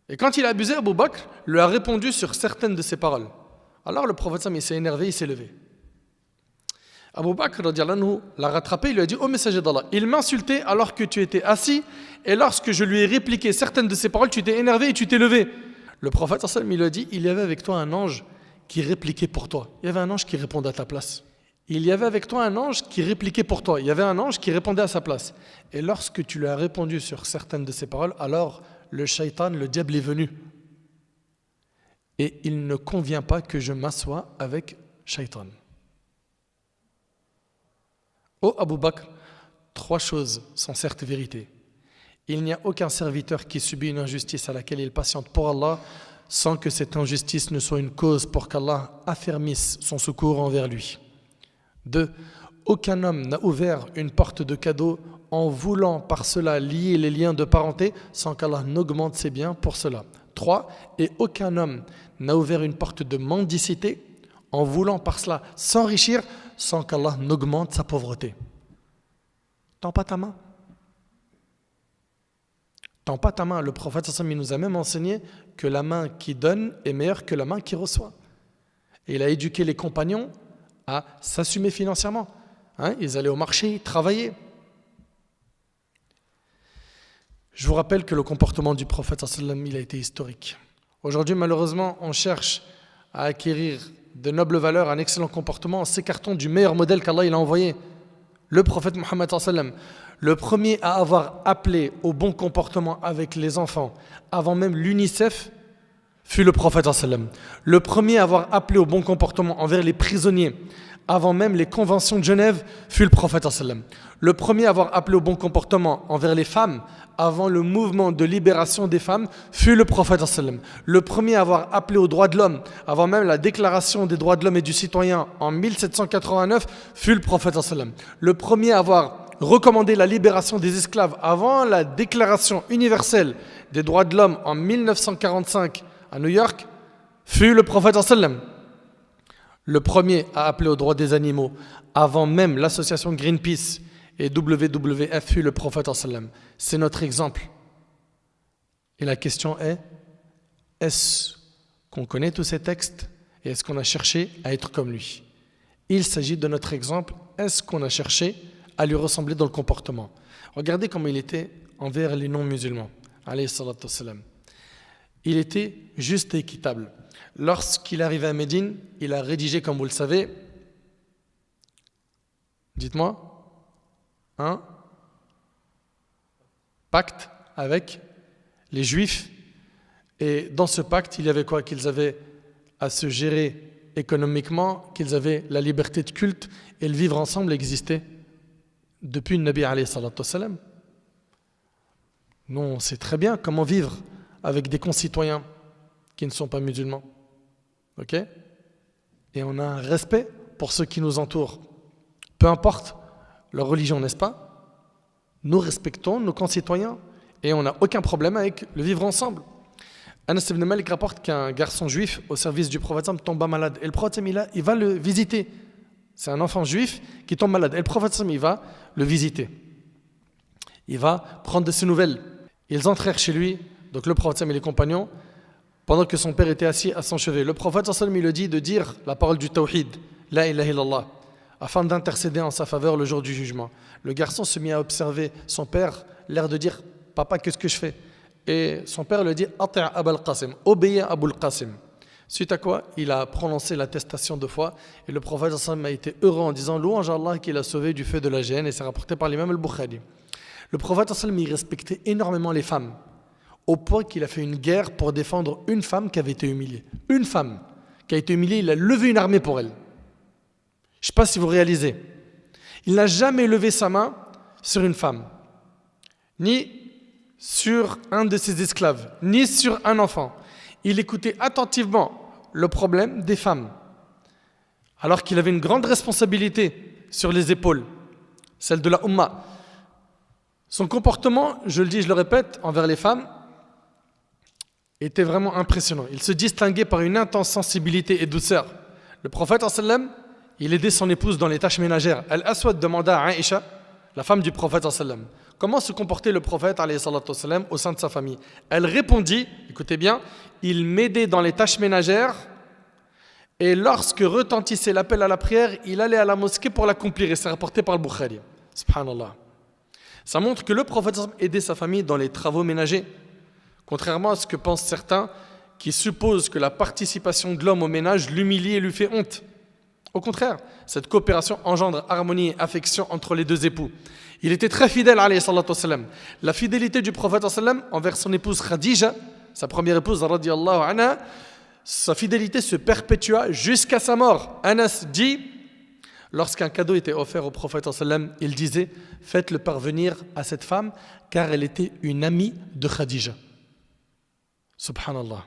Et quand il a abusé, Abu Bakr lui a répondu sur certaines de ses paroles. Alors le prophète il s'est énervé, il s'est levé. Abu Bakr l'a rattrapé, il lui a dit: ô messager d'Allah, il m'insultait alors que tu étais assis, et lorsque je lui ai répliqué certaines de ses paroles, tu t'es énervé et tu t'es levé. Le prophète il lui a dit: il y avait avec toi un ange qui répliquait pour toi. Il y avait un ange qui répondait à ta place. Il y avait avec toi un ange qui répliquait pour toi. Il y avait un ange qui répondait à sa place. Et lorsque tu lui as répondu sur certaines de ses paroles, alors le shaitan, le diable est venu. Et il ne convient pas que je m'assoie avec shaitan. Ô Abu Bakr, 3 choses sont certes vérités. Il n'y a aucun serviteur qui subit une injustice à laquelle il patiente pour Allah sans que cette injustice ne soit une cause pour qu'Allah affermisse son secours envers lui. 2. Aucun homme n'a ouvert une porte de cadeau en voulant par cela lier les liens de parenté sans qu'Allah n'augmente ses biens pour cela. 3. Et aucun homme n'a ouvert une porte de mendicité en voulant par cela s'enrichir sans qu'Allah n'augmente sa pauvreté. Tends pas ta main. Tends pas ta main. Le prophète sallallahu nous a même enseigné que la main qui donne est meilleure que la main qui reçoit. Et il a éduqué les compagnons à s'assumer financièrement. Ils allaient au marché, travailler. Je vous rappelle que le comportement du prophète sallallahu il a été historique. Aujourd'hui, malheureusement, on cherche à acquérir de nobles valeurs, un excellent comportement en s'écartant du meilleur modèle qu'Allah il a envoyé. Le prophète Mohammed sallallahu le premier à avoir appelé au bon comportement avec les enfants, avant même l'UNICEF, fut le prophète sallallahu. Le premier à avoir appelé au bon comportement envers les prisonniers, avant même les conventions de Genève, fut le prophète sallallahu. Le premier à avoir appelé au bon comportement envers les femmes, avant le mouvement de libération des femmes, fut le prophète sallallahu. Le premier à avoir appelé aux droits de l'homme, avant même la déclaration des droits de l'homme et du citoyen en 1789, fut le prophète sallallahu. Le premier à avoir recommandé la libération des esclaves avant la déclaration universelle des droits de l'homme en 1945 à New York, fut le prophète sallallahu. Le premier à appeler aux droits des animaux avant même l'association Greenpeace et WWF fut le prophète sallallahu. C'est notre exemple. Et la question est-ce qu'on connaît tous ces textes et est-ce qu'on a cherché à être comme lui? Il s'agit de notre exemple. Est-ce qu'on a cherché à lui ressembler dans le comportement? Regardez comment il était envers les non-musulmans. Alayhi salatu wassalam. Il était juste et équitable. Lorsqu'il arrivait à Médine, il a rédigé, comme vous le savez, dites-moi, un pacte avec les Juifs. Et dans ce pacte, il y avait quoi? Qu'ils avaient à se gérer économiquement, qu'ils avaient la liberté de culte, et le vivre ensemble existait depuis le Nabi alayhi salatu wassalam. Nous, on sait très bien comment vivre avec des concitoyens qui ne sont pas musulmans. Ok? Et on a un respect pour ceux qui nous entourent. Peu importe leur religion, n'est-ce pas? Nous respectons nos concitoyens et on n'a aucun problème avec le vivre ensemble. Anas ibn Malik rapporte qu'un garçon juif au service du prophète tomba malade. Et le prophète, il va le visiter. C'est un enfant juif qui tombe malade. Et le prophète, il va le visiter. Il va prendre de ses nouvelles. Ils entrèrent chez lui, donc le prophète et les compagnons, pendant que son père était assis à son chevet. Le prophète, il lui dit de dire la parole du tawhid, la ilaha illallah, afin d'intercéder en sa faveur le jour du jugement. Le garçon se mit à observer son père, l'air de dire « Papa, qu'est-ce que je fais ?» Et son père lui dit « Ati' Abul Qasim, obéis à Abul Qasim ». Suite à quoi, il a prononcé l'attestation de foi et le prophète a été heureux en disant « Louange à Allah qui l'a sauvé du feu de la géhenne » et c'est rapporté par l'imam al-Bukhari. Le prophète il respectait énormément les femmes, au point qu'il a fait une guerre pour défendre une femme qui avait été humiliée. Une femme qui a été humiliée, il a levé une armée pour elle. Je ne sais pas si vous réalisez. Il n'a jamais levé sa main sur une femme, ni sur un de ses esclaves, ni sur un enfant. Il écoutait attentivement le problème des femmes, alors qu'il avait une grande responsabilité sur les épaules, celle de la Ummah. Son comportement, je le dis, je le répète, envers les femmes, était vraiment impressionnant. Il se distinguait par une intense sensibilité et douceur. Le prophète, il aidait son épouse dans les tâches ménagères. Al-Aswad demanda à Aïcha, la femme du prophète, comment se comportait le prophète au sein de sa famille. Elle répondit, écoutez bien, il m'aidait dans les tâches ménagères et lorsque retentissait l'appel à la prière, il allait à la mosquée pour l'accomplir. Et c'est rapporté par le Bukhari. Subhanallah. Ça montre que le prophète aidait sa famille dans les travaux ménagers. Contrairement à ce que pensent certains qui supposent que la participation de l'homme au ménage l'humilie et lui fait honte. Au contraire, cette coopération engendre harmonie et affection entre les deux époux. Il était très fidèle, alayhi salatu wassalam. La fidélité du prophète envers son épouse Khadija, sa première épouse, radiyallahu anha, sa fidélité se perpétua jusqu'à sa mort. Anas dit, lorsqu'un cadeau était offert au prophète, il disait « Faites-le parvenir à cette femme, car elle était une amie de Khadija. » Subhanallah.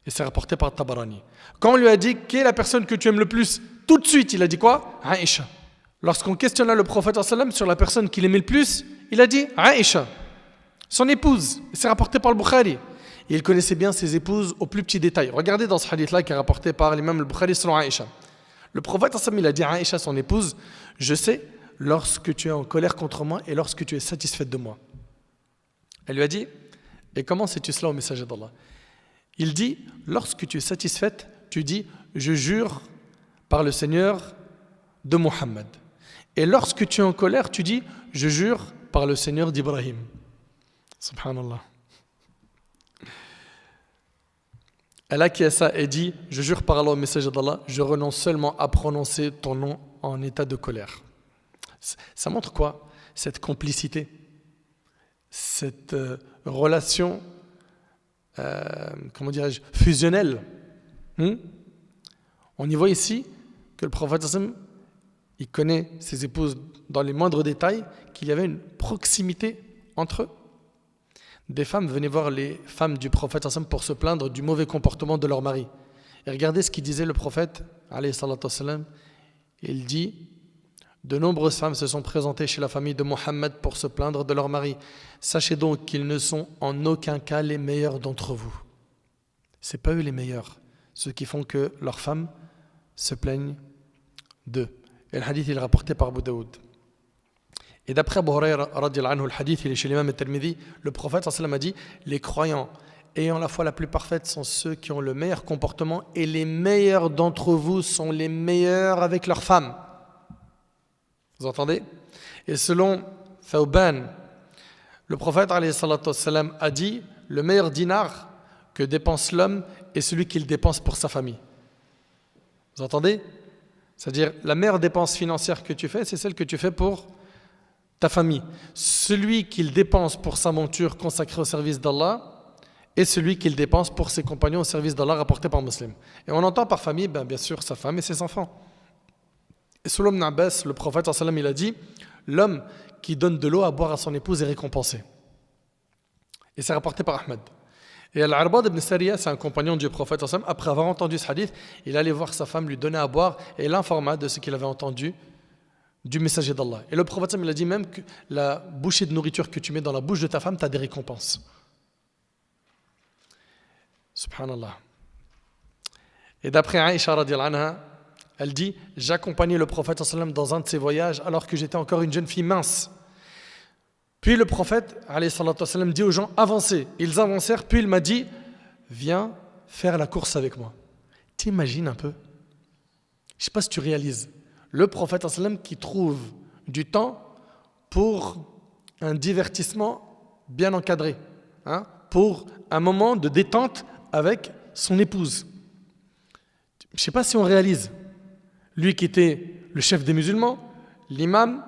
Et c'est rapporté par Tabarani. Quand on lui a dit « Quelle est la personne que tu aimes le plus ?» Tout de suite, il a dit quoi? Aïcha. Lorsqu'on questionna le prophète sur la personne qu'il aimait le plus, il a dit Aïcha, son épouse. Et c'est rapporté par le Bukhari. Et il connaissait bien ses épouses au plus petit détail. Regardez dans ce hadith-là qui est rapporté par l'imam al-Bukhari selon Aïcha. Le prophète il a dit à Aïcha, son épouse, je sais lorsque tu es en colère contre moi et lorsque tu es satisfaite de moi. Elle lui a dit, et comment sais-tu cela au messager d'Allah? Il dit, lorsque tu es satisfaite, tu dis, je jure par le Seigneur de Muhammad. Et lorsque tu es en colère, tu dis, je jure par le Seigneur d'Ibrahim. Subhanallah. Elle acquiesça et dit, je jure par Allah au messager d'Allah, je renonce seulement à prononcer ton nom en état de colère. Ça montre quoi? Cette complicité, cette relation, comment dirais-je, fusionnelle. On y voit ici que le prophète, il connaît ses épouses dans les moindres détails, qu'il y avait une proximité entre eux. Des femmes venaient voir les femmes du prophète pour se plaindre du mauvais comportement de leur mari. Et regardez ce qu'il disait le prophète, alayhi salatu wassalam. Il dit, de nombreuses femmes se sont présentées chez la famille de Mohammed pour se plaindre de leur mari. Sachez donc qu'ils ne sont en aucun cas les meilleurs d'entre vous. Ce n'est pas eux les meilleurs, ceux qui font que leurs femmes se plaignent d'eux. Et le hadith il est rapporté par Abu Daoud. Et d'après Abu Hurayra, le hadith il est chez l'imam al-Tirmidhi, le prophète a dit, les croyants ayant la foi la plus parfaite sont ceux qui ont le meilleur comportement et les meilleurs d'entre vous sont les meilleurs avec leurs femmes. Vous entendez? Et selon Thawban, le prophète alayhi salatu wassalam, a dit le meilleur dinar que dépense l'homme est celui qu'il dépense pour sa famille. Vous entendez? C'est-à-dire la meilleure dépense financière que tu fais, c'est celle que tu fais pour ta famille. Celui qu'il dépense pour sa monture consacrée au service d'Allah et celui qu'il dépense pour ses compagnons au service d'Allah rapporté par Muslim. Et on entend par famille, bien sûr, sa femme et ses enfants. Et selon Ibn Abbas, le prophète sallam, il a dit l'homme qui donne de l'eau à boire à son épouse est récompensé. Et c'est rapporté par Ahmed. Et Al-Arbad ibn Sariya, c'est un compagnon du prophète sallam, après avoir entendu ce hadith, il allait voir sa femme, lui donner à boire et l'informa de ce qu'il avait entendu du messager d'Allah. Et le prophète sallam, il a dit même que la bouchée de nourriture que tu mets dans la bouche de ta femme, tu as des récompenses. Subhanallah. Et d'après Aïcha radiyallahu anha, elle dit j'accompagnais le prophète sallam dans un de ses voyages alors que j'étais encore une jeune fille mince. Puis le prophète sallam, dit aux gens avancez. Ils avancèrent, puis il m'a dit viens faire la course avec moi. T'imagines un peu? Je ne sais pas si tu réalises. Le prophète sallam qui trouve du temps pour un divertissement bien encadré, pour un moment de détente avec son épouse. Je ne sais pas si on réalise. Lui qui était le chef des musulmans, l'imam,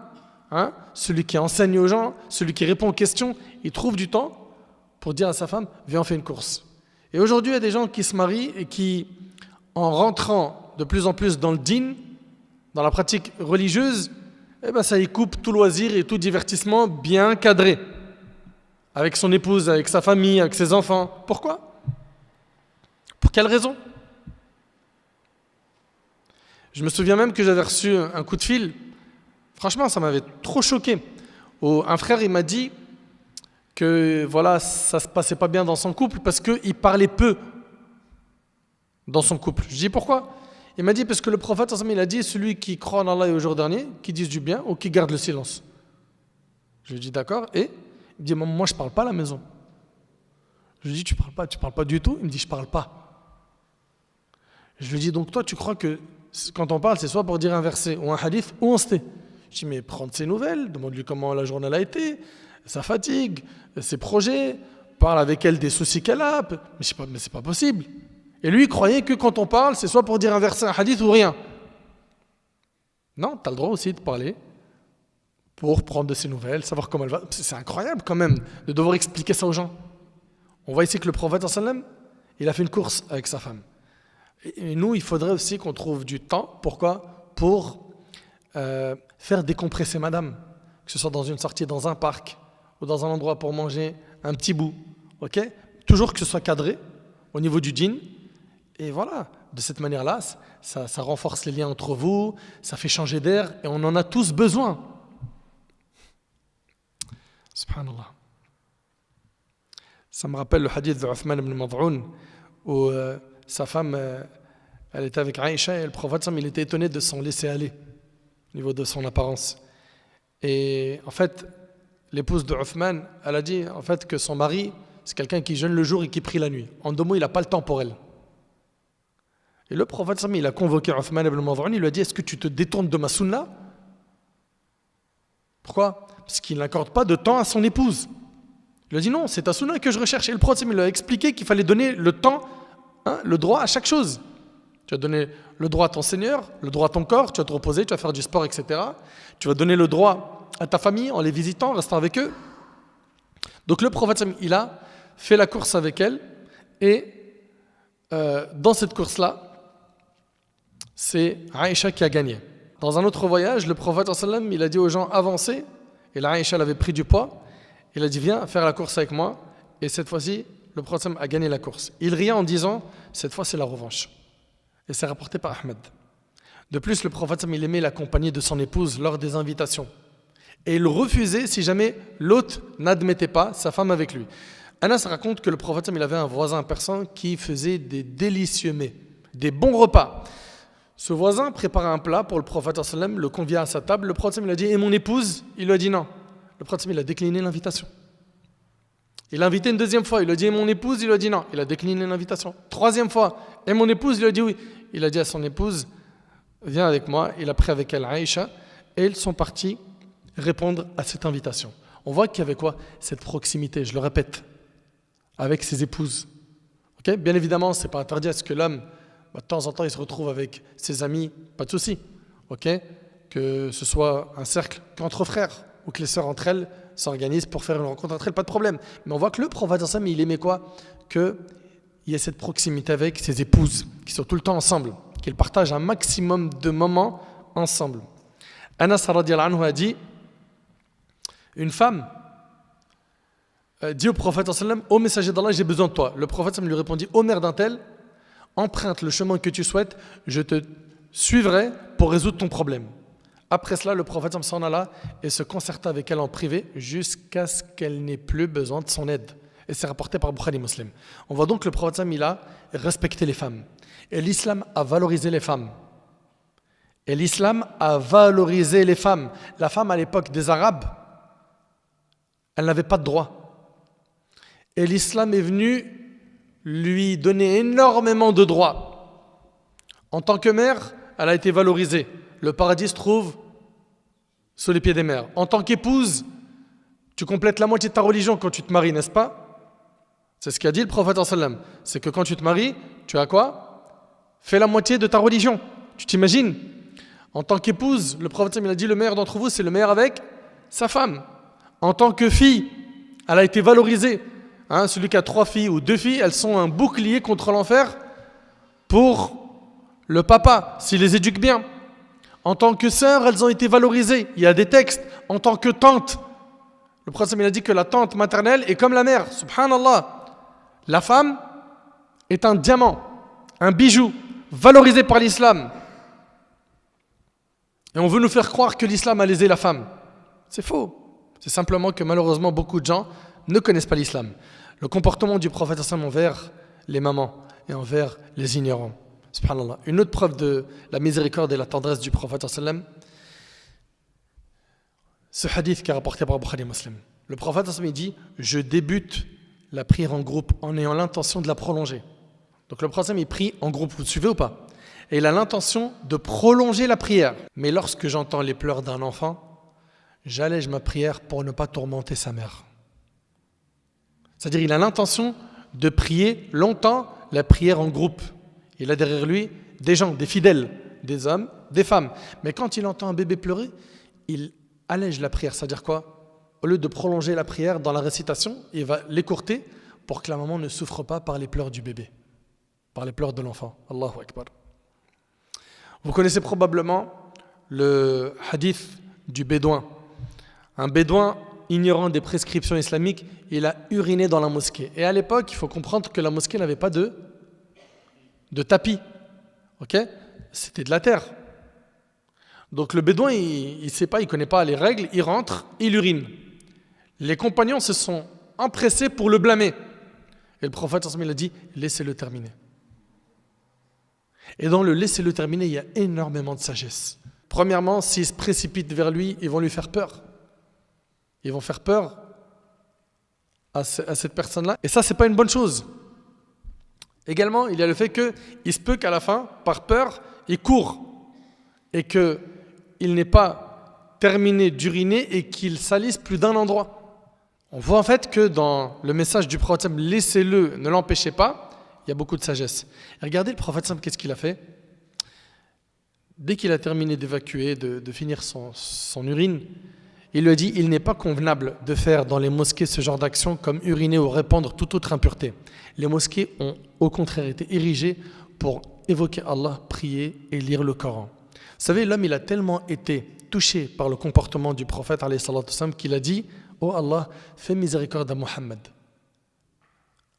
celui qui enseigne aux gens, celui qui répond aux questions, il trouve du temps pour dire à sa femme, viens on fait une course. Et aujourd'hui, il y a des gens qui se marient et qui, en rentrant de plus en plus dans le din, dans la pratique religieuse, ça y coupe tout loisir et tout divertissement bien cadré. Avec son épouse, avec sa famille, avec ses enfants. Pourquoi? Pour quelle raison? Je me souviens même que j'avais reçu un coup de fil. Franchement, ça m'avait trop choqué. Un frère, il m'a dit que voilà, ça se passait pas bien dans son couple parce qu'il parlait peu dans son couple. Je dis pourquoi? Il m'a dit parce que le prophète, il a dit celui qui croit en Allah et au jour dernier, qui dise du bien ou qui garde le silence. Je lui dis d'accord. Et il me dit moi je parle pas à la maison. Je lui dis tu parles pas du tout. Il me dit je parle pas. Je lui dis donc toi tu crois que quand on parle c'est soit pour dire un verset ou un hadith ou on se tait. Je dis mais prends de ses nouvelles, demande-lui comment la journée a été, sa fatigue, ses projets, parle avec elle des soucis qu'elle a. Mais c'est pas possible. Et lui il croyait que quand on parle c'est soit pour dire un verset, un hadith ou rien. Non, tu as le droit aussi de parler pour prendre de ses nouvelles, savoir comment elle va. C'est incroyable quand même de devoir expliquer ça aux gens. On voit ici que le prophète sallam, il a fait une course avec sa femme. Et nous, il faudrait aussi qu'on trouve du temps. Pourquoi? Pour faire décompresser madame. Que ce soit dans une sortie, dans un parc ou dans un endroit pour manger un petit bout. Okay? Toujours que ce soit cadré au niveau du djinn. Et voilà, de cette manière-là, ça renforce les liens entre vous, ça fait changer d'air et on en a tous besoin. Subhanallah. Ça me rappelle le hadith de Uthman ibn Mad'un où sa femme, elle était avec Aïcha et le prophète, il était étonné de s'en laisser aller au niveau de son apparence. Et en fait, l'épouse de Uthman, elle a dit en fait que son mari, c'est quelqu'un qui jeûne le jour et qui prie la nuit. En 2 mots, il n'a pas le temps pour elle. Et le prophète, il a convoqué Uthman ibn Mad'un, il lui a dit est-ce que tu te détournes de ma sunna? Pourquoi? Parce qu'il n'accorde pas de temps à son épouse. Il a dit non, c'est ta sunna que je recherche. Et le prophète, il lui a expliqué qu'il fallait donner le temps, le droit à chaque chose. Tu vas donner le droit à ton Seigneur, le droit à ton corps, tu vas te reposer, tu vas faire du sport, etc. Tu vas donner le droit à ta famille en les visitant, en restant avec eux. Donc le prophète, il a fait la course avec elle. Et dans cette course-là, c'est Aïcha qui a gagné. Dans un autre voyage, le prophète, il a dit aux gens avancez. Et là, Aïcha avait pris du poids. Il a dit viens faire la course avec moi. Et cette fois-ci, le prophète a gagné la course. Il riait en disant cette fois c'est la revanche. Et c'est rapporté par Ahmed. De plus, le prophète il aimait l'accompagner de son épouse lors des invitations. Et il refusait si jamais l'hôte n'admettait pas sa femme avec lui. Anas raconte que le prophète il avait un voisin persan qui faisait des délicieux mets, des bons repas. Ce voisin préparait un plat pour le prophète, le convia à sa table. Le prophète il a dit et mon épouse? Il lui a dit non. Le prophète il a décliné l'invitation. Il l'a invité une deuxième fois, il lui a dit et mon épouse? Il lui a dit non. Il a décliné l'invitation. Troisième fois, et mon épouse? Il lui a dit oui. Il a dit à son épouse viens avec moi. Il a pris avec elle Aïcha et ils sont partis répondre à cette invitation. On voit qu'il y avait quoi? Cette proximité, je le répète, avec ses épouses. Okay? Bien évidemment, ce n'est pas interdit à ce que l'homme, de temps en temps, il se retrouve avec ses amis, pas de souci. Okay? Que ce soit un cercle qu'entre frères, ou que les sœurs entre elles s'organisent pour faire une rencontre entre elles, pas de problème. Mais on voit que le prophète, il aimait quoi? Qu'il y ait cette proximité avec ses épouses, qui sont tout le temps ensemble, qu'ils partagent un maximum de moments ensemble. Anas radiyallahu anhu a dit, une femme dit au prophète, ô messager d'Allah, j'ai besoin de toi. Le prophète lui répondit, ô mère d'un tel, emprunte le chemin que tu souhaites, je te suivrai pour résoudre ton problème. Après cela, le prophète s'en alla et se concerta avec elle en privé jusqu'à ce qu'elle n'ait plus besoin de son aide. Et c'est rapporté par Bukhari Muslim. On voit donc que le prophète il a respecté les femmes. Et l'islam a valorisé les femmes. Et l'islam a valorisé les femmes. La femme à l'époque des Arabes, elle n'avait pas de droit. Et l'islam est venu lui donner énormément de droits. En tant que mère, elle a été valorisée. Le paradis se trouve sous les pieds des mères. En tant qu'épouse, tu complètes la moitié de ta religion quand tu te maries, n'est-ce pas? C'est ce qu'a dit le prophète sallam. C'est que quand tu te maries, tu as quoi? Fais la moitié de ta religion. Tu t'imagines? En tant qu'épouse, le prophète il a dit le meilleur d'entre vous, c'est le meilleur avec sa femme. En tant que fille, elle a été valorisée. Celui qui a 3 filles ou 2 filles, elles sont un bouclier contre l'enfer pour le papa, s'il les éduque bien. En tant que sœur, elles ont été valorisées. Il y a des textes. En tant que tante, le prophète il a dit que la tante maternelle est comme la mère. Subhanallah. La femme est un diamant, un bijou, valorisé par l'islam. Et on veut nous faire croire que l'islam a lésé la femme. C'est faux. C'est simplement que malheureusement, beaucoup de gens ne connaissent pas l'islam. Le comportement du prophète envers les mamans et envers les ignorants. Subhanallah. Une autre preuve de la miséricorde et la tendresse du prophète ce hadith qui est rapporté par Bukhari Muslim. Le prophète dit, je débute la prière en groupe en ayant l'intention de la prolonger. Donc le prophète il prie en groupe, vous suivez ou pas? Et il a l'intention de prolonger la prière. Mais lorsque j'entends les pleurs d'un enfant, j'allège ma prière pour ne pas tourmenter sa mère. C'est-à-dire il a l'intention de prier longtemps la prière en groupe. Il a derrière lui des gens, des fidèles, des hommes, des femmes. Mais quand il entend un bébé pleurer, il allège la prière. C'est-à-dire quoi? Au lieu de prolonger la prière dans la récitation, il va l'écourter pour que la maman ne souffre pas par les pleurs du bébé, par les pleurs de l'enfant. Allahu Akbar. Vous connaissez probablement le hadith du bédouin. Un bédouin ignorant des prescriptions islamiques, il a uriné dans la mosquée. Et à l'époque, il faut comprendre que la mosquée n'avait pas de tapis. Okay? C'était de la terre. Donc le bédouin, il ne sait pas, il ne connaît pas les règles, il rentre, il urine. Les compagnons se sont empressés pour le blâmer. Et le prophète il a dit, laissez-le terminer. Et dans le laissez-le terminer, il y a énormément de sagesse. Premièrement, s'ils se précipitent vers lui, ils vont lui faire peur. Ils vont faire peur à cette personne-là. Et ça, ce n'est pas une bonne chose. Également, il y a le fait qu'il se peut qu'à la fin, par peur, il court et qu'il n'ait pas terminé d'uriner et qu'il salisse plus d'un endroit. On voit en fait que dans le message du prophète, laissez-le, ne l'empêchez pas, il y a beaucoup de sagesse. Et regardez le prophète, qu'est-ce qu'il a fait? Dès qu'il a terminé d'évacuer, de finir son urine, il lui a dit, il n'est pas convenable de faire dans les mosquées ce genre d'action comme uriner ou répandre toute autre impureté. Les mosquées ont au contraire été érigées pour évoquer Allah, prier et lire le Coran. Vous savez, l'homme il a tellement été touché par le comportement du prophète qu'il a dit, oh Allah, fais miséricorde à Muhammad,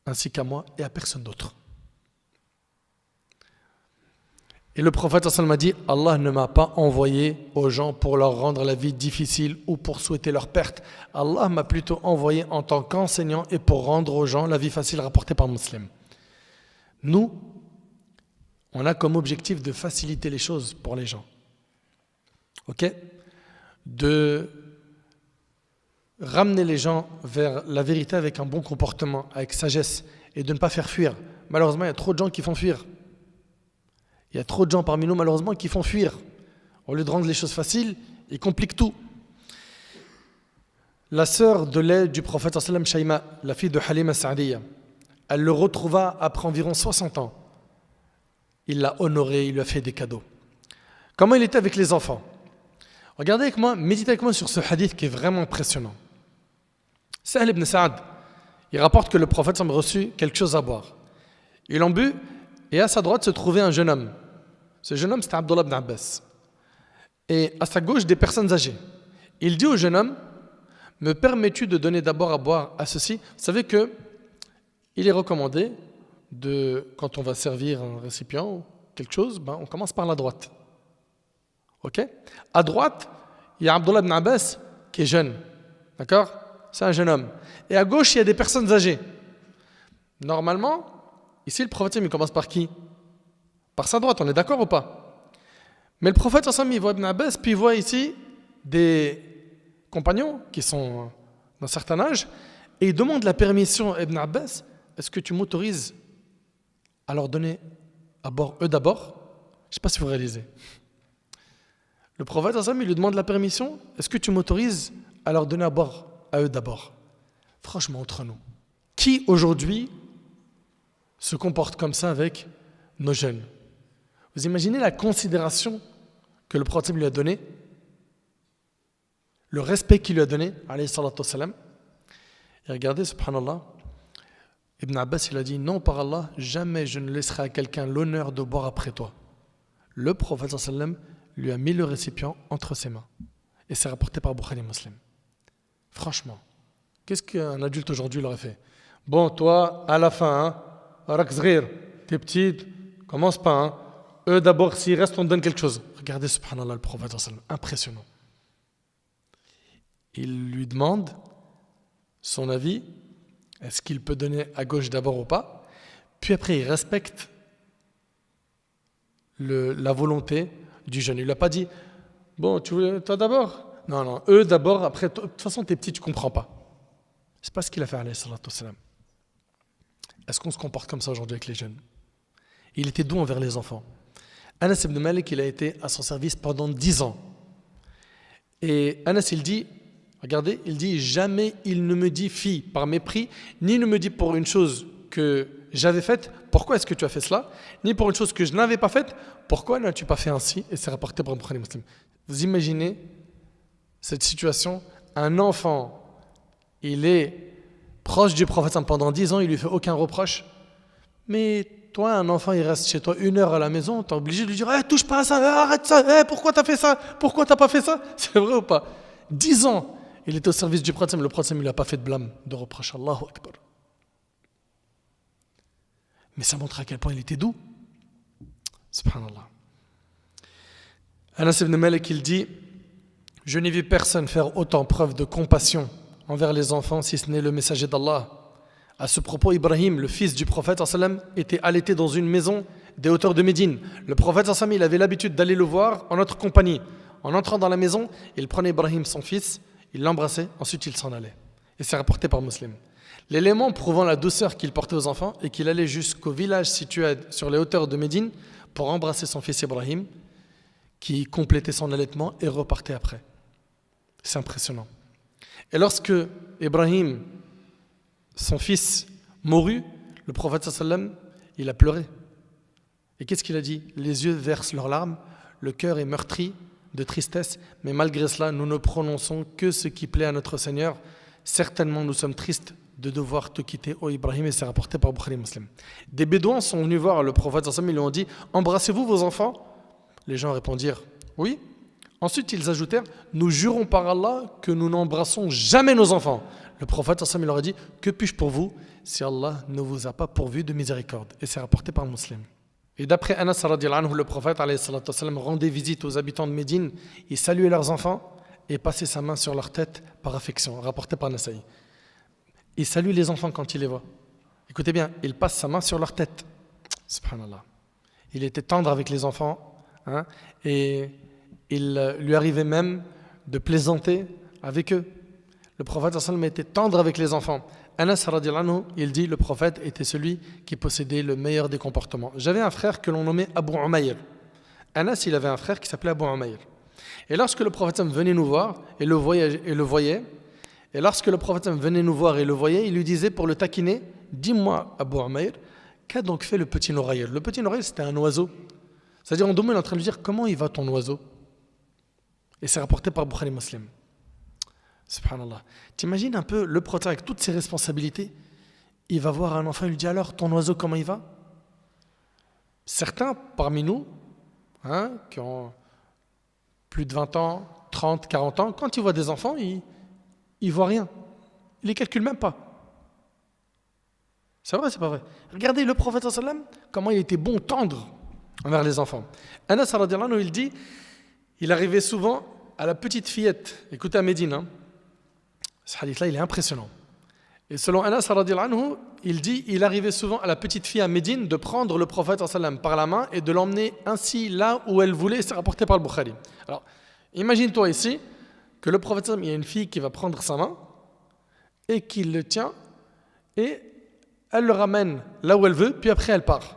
ainsi qu'à moi et à personne d'autre. Et le prophète m'a dit, Allah ne m'a pas envoyé aux gens pour leur rendre la vie difficile ou pour souhaiter leur perte. Allah m'a plutôt envoyé en tant qu'enseignant et pour rendre aux gens la vie facile rapportée par Muslim. Nous, on a comme objectif de faciliter les choses pour les gens. Ok? De ramener les gens vers la vérité avec un bon comportement, avec sagesse et de ne pas faire fuir. Malheureusement, il y a trop de gens qui font fuir. Il y a trop de gens parmi nous, malheureusement, qui font fuir. Au lieu de rendre les choses faciles, il complique tout. La sœur de lait du prophète sallam, Shaima, la fille de Halima Sa'diya, elle le retrouva après environ 60 ans. Il l'a honoré, il lui a fait des cadeaux. Comment il était avec les enfants? Regardez avec moi, méditez avec moi sur ce hadith qui est vraiment impressionnant. Sahl ibn Sa'ad, il rapporte que le prophète a reçu quelque chose à boire. Il en but et à sa droite se trouvait un jeune homme. Ce jeune homme, c'était Abdullah ibn Abbas. Et à sa gauche, des personnes âgées. Il dit au jeune homme, me permets-tu de donner d'abord à boire à ceux-ci? Vous savez que il est recommandé quand on va servir un récipient ou quelque chose, on commence par la droite. Ok? À droite, il y a Abdullah ibn Abbas qui est jeune. D'accord? C'est un jeune homme. Et à gauche, il y a des personnes âgées. Normalement, ici, le prophète, il commence par qui? Par sa droite, on est d'accord ou pas? Mais le prophète, il voit Ibn Abbas, puis il voit ici des compagnons qui sont d'un certain âge, et il demande la permission à Ibn Abbas, est-ce que tu m'autorises à leur donner à boire eux d'abord? Je ne sais pas si vous réalisez. Le prophète, il lui demande la permission, est-ce que tu m'autorises à leur donner à boire à eux d'abord? Franchement, entre nous, qui aujourd'hui se comporte comme ça avec nos jeunes? Vous imaginez la considération que le prophète lui a donnée, le respect qu'il lui a donné, alayhi salatu wassalam. Et regardez, subhanallah, Ibn Abbas, il a dit, non, par Allah, jamais je ne laisserai à quelqu'un l'honneur de boire après toi. Le prophète sallam lui a mis le récipient entre ses mains. Et c'est rapporté par Bukhari Muslim. Franchement, qu'est-ce qu'un adulte aujourd'hui leur aurait fait? Bon, toi, à la fin, Rakzrir, t'es petite, commence pas, hein. Eux d'abord, s'ils restent, on te donne quelque chose. Regardez, subhanallah, le prophète sallam, impressionnant. Il lui demande son avis, est-ce qu'il peut donner à gauche d'abord ou pas? Puis après, il respecte la volonté du jeune. Il ne lui a pas dit, bon, tu veux toi d'abord? Non, eux d'abord, après, de toute façon, t'es petit, tu ne comprends pas. C'est pas ce qu'il a fait, alayhi salatu wassalam. Est-ce qu'on se comporte comme ça aujourd'hui avec les jeunes? Il était doux envers les enfants. Anas ibn Malik, il a été à son service pendant 10 ans. Et Anas, il dit, regardez, il dit, jamais il ne me dit fille par mépris, ni ne me dit pour une chose que j'avais faite, pourquoi est-ce que tu as fait cela? Ni pour une chose que je n'avais pas faite, pourquoi n'as-tu pas fait ainsi? Et c'est rapporté par Bukhari Muslim. Vous imaginez cette situation, un enfant, il est proche du prophète pendant 10 ans, il lui fait aucun reproche. Mais toi, un enfant, il reste chez toi 1 heure à la maison, tu es obligé de lui dire touche pas à ça, arrête ça, pourquoi tu as fait ça? Pourquoi tu n'as pas fait ça? C'est vrai ou pas? 10 ans, il était au service du prophète, le prophète, il n'a pas fait de blâme, de reproche. Allahu Akbar. Mais ça montre à quel point il était doux. Subhanallah. Anas ibn Malik, il dit, je n'ai vu personne faire autant preuve de compassion envers les enfants si ce n'est le messager d'Allah. À ce propos, Ibrahim, le fils du prophète, était allaité dans une maison des hauteurs de Médine. Le prophète, il avait l'habitude d'aller le voir en notre compagnie. En entrant dans la maison, il prenait Ibrahim, son fils, il l'embrassait, ensuite il s'en allait. Et c'est rapporté par Muslim. L'élément prouvant la douceur qu'il portait aux enfants est qu'il allait jusqu'au village situé sur les hauteurs de Médine pour embrasser son fils Ibrahim, qui complétait son allaitement et repartait après. C'est impressionnant. Et lorsque Ibrahim, son fils, mourut, le prophète sallam, il a pleuré. Et qu'est-ce qu'il a dit? Les yeux versent leurs larmes, le cœur est meurtri de tristesse, mais malgré cela, nous ne prononçons que ce qui plaît à notre Seigneur. Certainement, nous sommes tristes de devoir te quitter, ô Ibrahim, et c'est rapporté par Bukhari Muslim. Des Bédouins sont venus voir le prophète sallam, ils lui ont dit, embrassez-vous vos enfants? Les gens répondirent, oui. Ensuite, ils ajoutèrent, nous jurons par Allah que nous n'embrassons jamais nos enfants. Le prophète sallam, il leur a dit, que puis-je pour vous si Allah ne vous a pas pourvu de miséricorde? Et c'est rapporté par Muslim. Et d'après Anas radhiyallahu anhu, le prophète sallam, rendait visite aux habitants de Médine, il saluait leurs enfants et passait sa main sur leur tête par affection, rapporté par Nasaï. Il salue les enfants quand il les voit. Écoutez bien, il passe sa main sur leur tête. Subhanallah. Il était tendre avec les enfants, et il lui arrivait même de plaisanter avec eux. Le prophète sallam était tendre avec les enfants. Anas radhiyallahu anhu, il dit, le prophète était celui qui possédait le meilleur des comportements. J'avais un frère que l'on nommait Abu Umayr. Anas, il avait un frère qui s'appelait Abu Umayr. Et lorsque le prophète venait nous voir et le voyait, et lorsque le prophète venait nous voir et le voyait, il lui disait pour le taquiner, dis-moi Abu Umayr, qu'a donc fait le petit Nourayr? Le petit Nourayr, c'était un oiseau. C'est-à-dire, en il est en train de lui dire, comment il va ton oiseau? Et c'est rapporté par Bukhari Muslim. Subhanallah. T'imagines un peu le prophète avec toutes ses responsabilités, il va voir un enfant et lui dit, alors, ton oiseau, comment il va? Certains parmi nous, qui ont plus de 20 ans, 30, 40 ans, quand ils voient des enfants, ils ne voient rien. Ils ne les calculent même pas. C'est vrai, c'est pas vrai. Regardez le prophète sallam, comment il était bon, tendre envers les enfants. Anas radiallahu anhu, il dit, il arrivait souvent à la petite fillette. Écoutez à Médine, ce hadith-là, il est impressionnant. Et selon Anas radiallahu anhu, il dit, il arrivait souvent à la petite fille à Médine de prendre le prophète sallam par la main et de l'emmener ainsi là où elle voulait. C'est rapporté par le Bukhari. Alors, imagine-toi ici que le prophète sallam, il y a une fille qui va prendre sa main et qui le tient et elle le ramène là où elle veut, puis après elle part.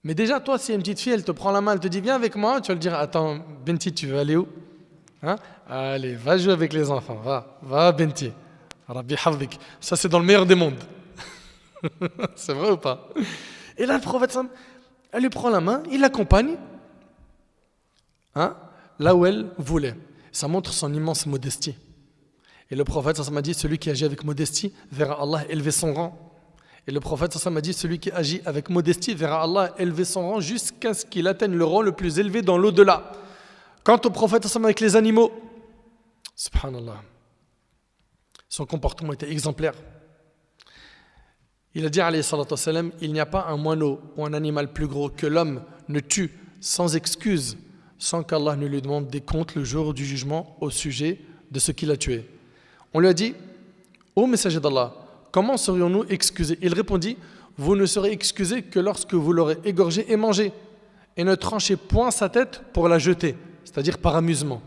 Mais déjà, toi, si une petite fille, elle te prend la main, elle te dit, viens avec moi, tu vas lui dire, attends, Benti, tu veux aller où? Allez, va jouer avec les enfants, va Benti. Rabbi Havdik. Ça, c'est dans le meilleur des mondes. C'est vrai ou pas? Et là, le prophète, elle lui prend la main, il l'accompagne là où elle voulait. Ça montre son immense modestie. Et le prophète, ça m'a dit, celui qui agit avec modestie verra Allah élever son rang. Et le prophète, ça m'a dit, celui qui agit avec modestie verra Allah élever son rang jusqu'à ce qu'il atteigne le rang le plus élevé dans l'au-delà. Quant au prophète, ça m'a avec les animaux, subhanallah, son comportement était exemplaire. Il a dit, alayhi salatu wassalam, il n'y a pas un moineau ou un animal plus gros que l'homme ne tue sans excuse, sans qu'Allah ne lui demande des comptes le jour du jugement au sujet de ce qu'il a tué. On lui a dit, ô messager d'Allah, comment serions-nous excusés? Il répondit, vous ne serez excusés que lorsque vous l'aurez égorgé et mangé, et ne tranchez point sa tête pour la jeter, c'est-à-dire par amusement.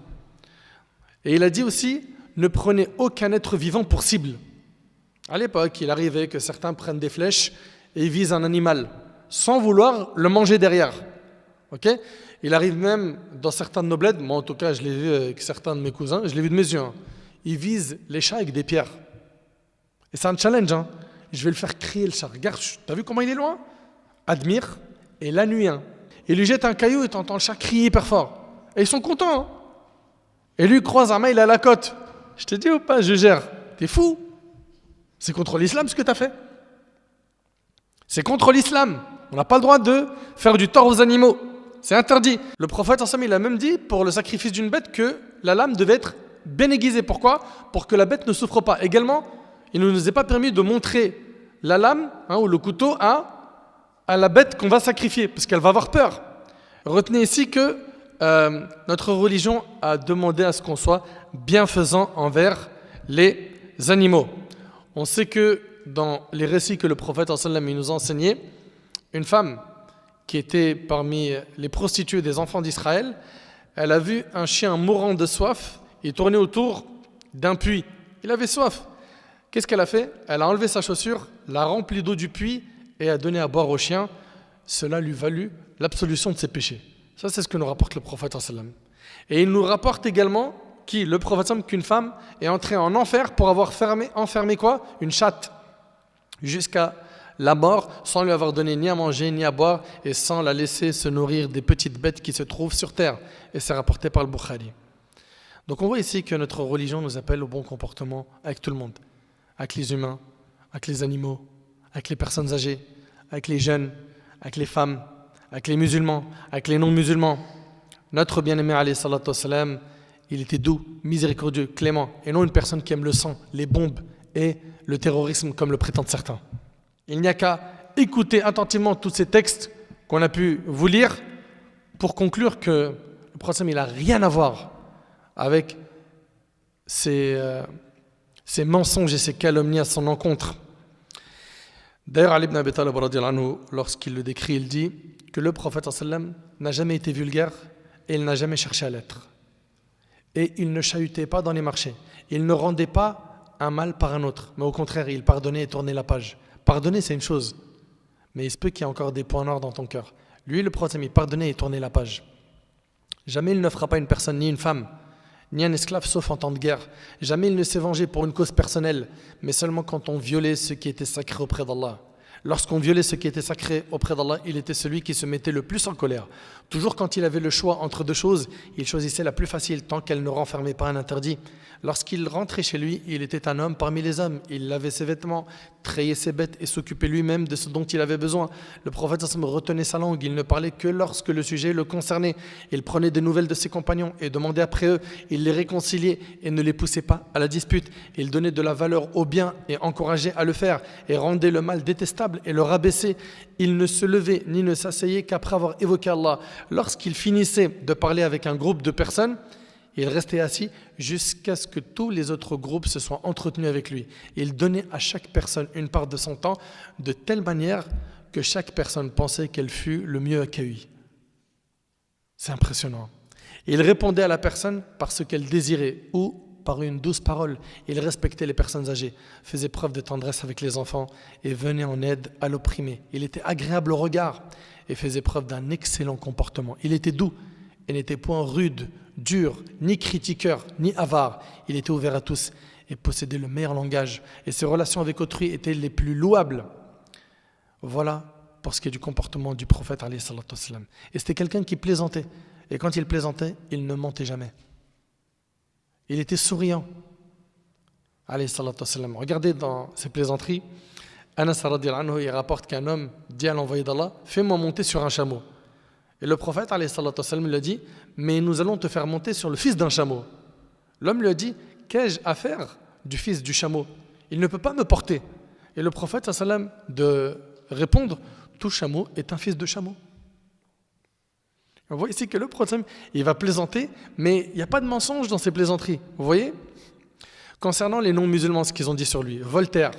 Et il a dit aussi, ne prenez aucun être vivant pour cible. À l'époque, il arrivait que certains prennent des flèches et visent un animal, sans vouloir le manger derrière. Okay? Il arrive même dans certaines noblettes, moi en tout cas je l'ai vu avec certains de mes cousins, je l'ai vu de mes yeux, ils visent les chats avec des pierres. Et c'est un challenge, je vais le faire crier le chat. Regarde, t'as vu comment il est loin? Admire, et la nuit, il lui jette un caillou et t'entends le chat crier hyper fort. Et ils sont contents. Et lui croise un mail, il a la cote. Je te dis ou pas, je gère. T'es fou? C'est contre l'islam ce que t'as fait. C'est contre l'islam. On n'a pas le droit de faire du tort aux animaux. C'est interdit. Le prophète, il a même dit, pour le sacrifice d'une bête, que la lame devait être bien aiguisée. Pourquoi? Pour que la bête ne souffre pas. Également, il ne nous est pas permis de montrer la lame ou le couteau à la bête qu'on va sacrifier, parce qu'elle va avoir peur. Retenez ici que notre religion a demandé à ce qu'on soit bienfaisant envers les animaux. On sait que dans les récits que le prophète il nous a enseignés, une femme qui était parmi les prostituées des enfants d'Israël, elle a vu un chien mourant de soif et tourner autour d'un puits. Il avait soif. Qu'est-ce qu'elle a fait? Elle a enlevé sa chaussure, l'a remplie d'eau du puits et a donné à boire au chien. Cela lui valut l'absolution de ses péchés. Ça, c'est ce que nous rapporte le prophète. Et il nous rapporte également le prophète, qu'une femme est entrée en enfer pour avoir enfermé quoi? Une chatte, jusqu'à la mort, sans lui avoir donné ni à manger ni à boire et sans la laisser se nourrir des petites bêtes qui se trouvent sur terre. Et c'est rapporté par le Bukhari. Donc on voit ici que notre religion nous appelle au bon comportement avec tout le monde. Avec les humains, avec les animaux, avec les personnes âgées, avec les jeunes, avec les femmes, avec les musulmans, avec les non-musulmans. Notre bien-aimé alayhi salatu wassalam, il était doux, miséricordieux, clément, et non une personne qui aime le sang, les bombes et le terrorisme comme le prétendent certains. Il n'y a qu'à écouter attentivement tous ces textes qu'on a pu vous lire pour conclure que le prophète il n'a rien à voir avec ces mensonges et ces calomnies à son encontre. D'ailleurs, Ali ibn Abi Talib, lorsqu'il le décrit, il dit que le prophète n'a jamais été vulgaire et il n'a jamais cherché à l'être. Et il ne chahutait pas dans les marchés. Il ne rendait pas un mal par un autre, mais au contraire, il pardonnait et tournait la page. Pardonner, c'est une chose, mais il se peut qu'il y ait encore des points noirs dans ton cœur. Lui, le prophète, il pardonnait et tournait la page. Jamais il ne fera pas une personne ni une femme, ni un esclave sauf en temps de guerre. Jamais il ne s'est vengé pour une cause personnelle, mais seulement quand on violait ce qui était sacré auprès d'Allah. Lorsqu'on violait ce qui était sacré auprès d'Allah, il était celui qui se mettait le plus en colère. Toujours quand il avait le choix entre deux choses, il choisissait la plus facile tant qu'elle ne renfermait pas un interdit. Lorsqu'il rentrait chez lui, il était un homme parmi les hommes. Il lavait ses vêtements, trayait ses bêtes et s'occupait lui-même de ce dont il avait besoin. Le prophète retenait sa langue, il ne parlait que lorsque le sujet le concernait. Il prenait des nouvelles de ses compagnons et demandait après eux. Il les réconciliait et ne les poussait pas à la dispute. Il donnait de la valeur au bien et encourageait à le faire et rendait le mal détestable et le rabaissait. Il ne se levait ni ne s'asseyait qu'après avoir évoqué Allah. Lorsqu'il finissait de parler avec un groupe de personnes, il restait assis jusqu'à ce que tous les autres groupes se soient entretenus avec lui. Il donnait à chaque personne une part de son temps de telle manière que chaque personne pensait qu'elle fut le mieux accueillie. C'est impressionnant. Il répondait à la personne par ce qu'elle désirait ou par une douce parole. Il respectait les personnes âgées, faisait preuve de tendresse avec les enfants et venait en aide à l'opprimé. Il était agréable au regard et faisait preuve d'un excellent comportement. Il était doux et n'était point rude, dur, ni critiqueur, ni avare. Il était ouvert à tous et possédait le meilleur langage. Et ses relations avec autrui étaient les plus louables. Voilà pour ce qui est du comportement du prophète alayhi salatu wassalam. Et c'était quelqu'un qui plaisantait. Et quand il plaisantait, il ne mentait jamais. Il était souriant. Alayhi salatu wassalam. Regardez dans ses plaisanteries. Anas radiyallahu anhu, il rapporte qu'un homme dit à l'envoyé d'Allah, fais-moi monter sur un chameau. Et le prophète alayhi salatu wassalam, lui a dit, mais nous allons te faire monter sur le fils d'un chameau. L'homme lui a dit, qu'ai-je à faire du fils du chameau? Il ne peut pas me porter. Et le prophète sallam de répondre, tout chameau est un fils de chameau. On voit ici que le prophète, il va plaisanter, mais il n'y a pas de mensonge dans ses plaisanteries. Vous voyez? Concernant les non-musulmans, ce qu'ils ont dit sur lui, Voltaire.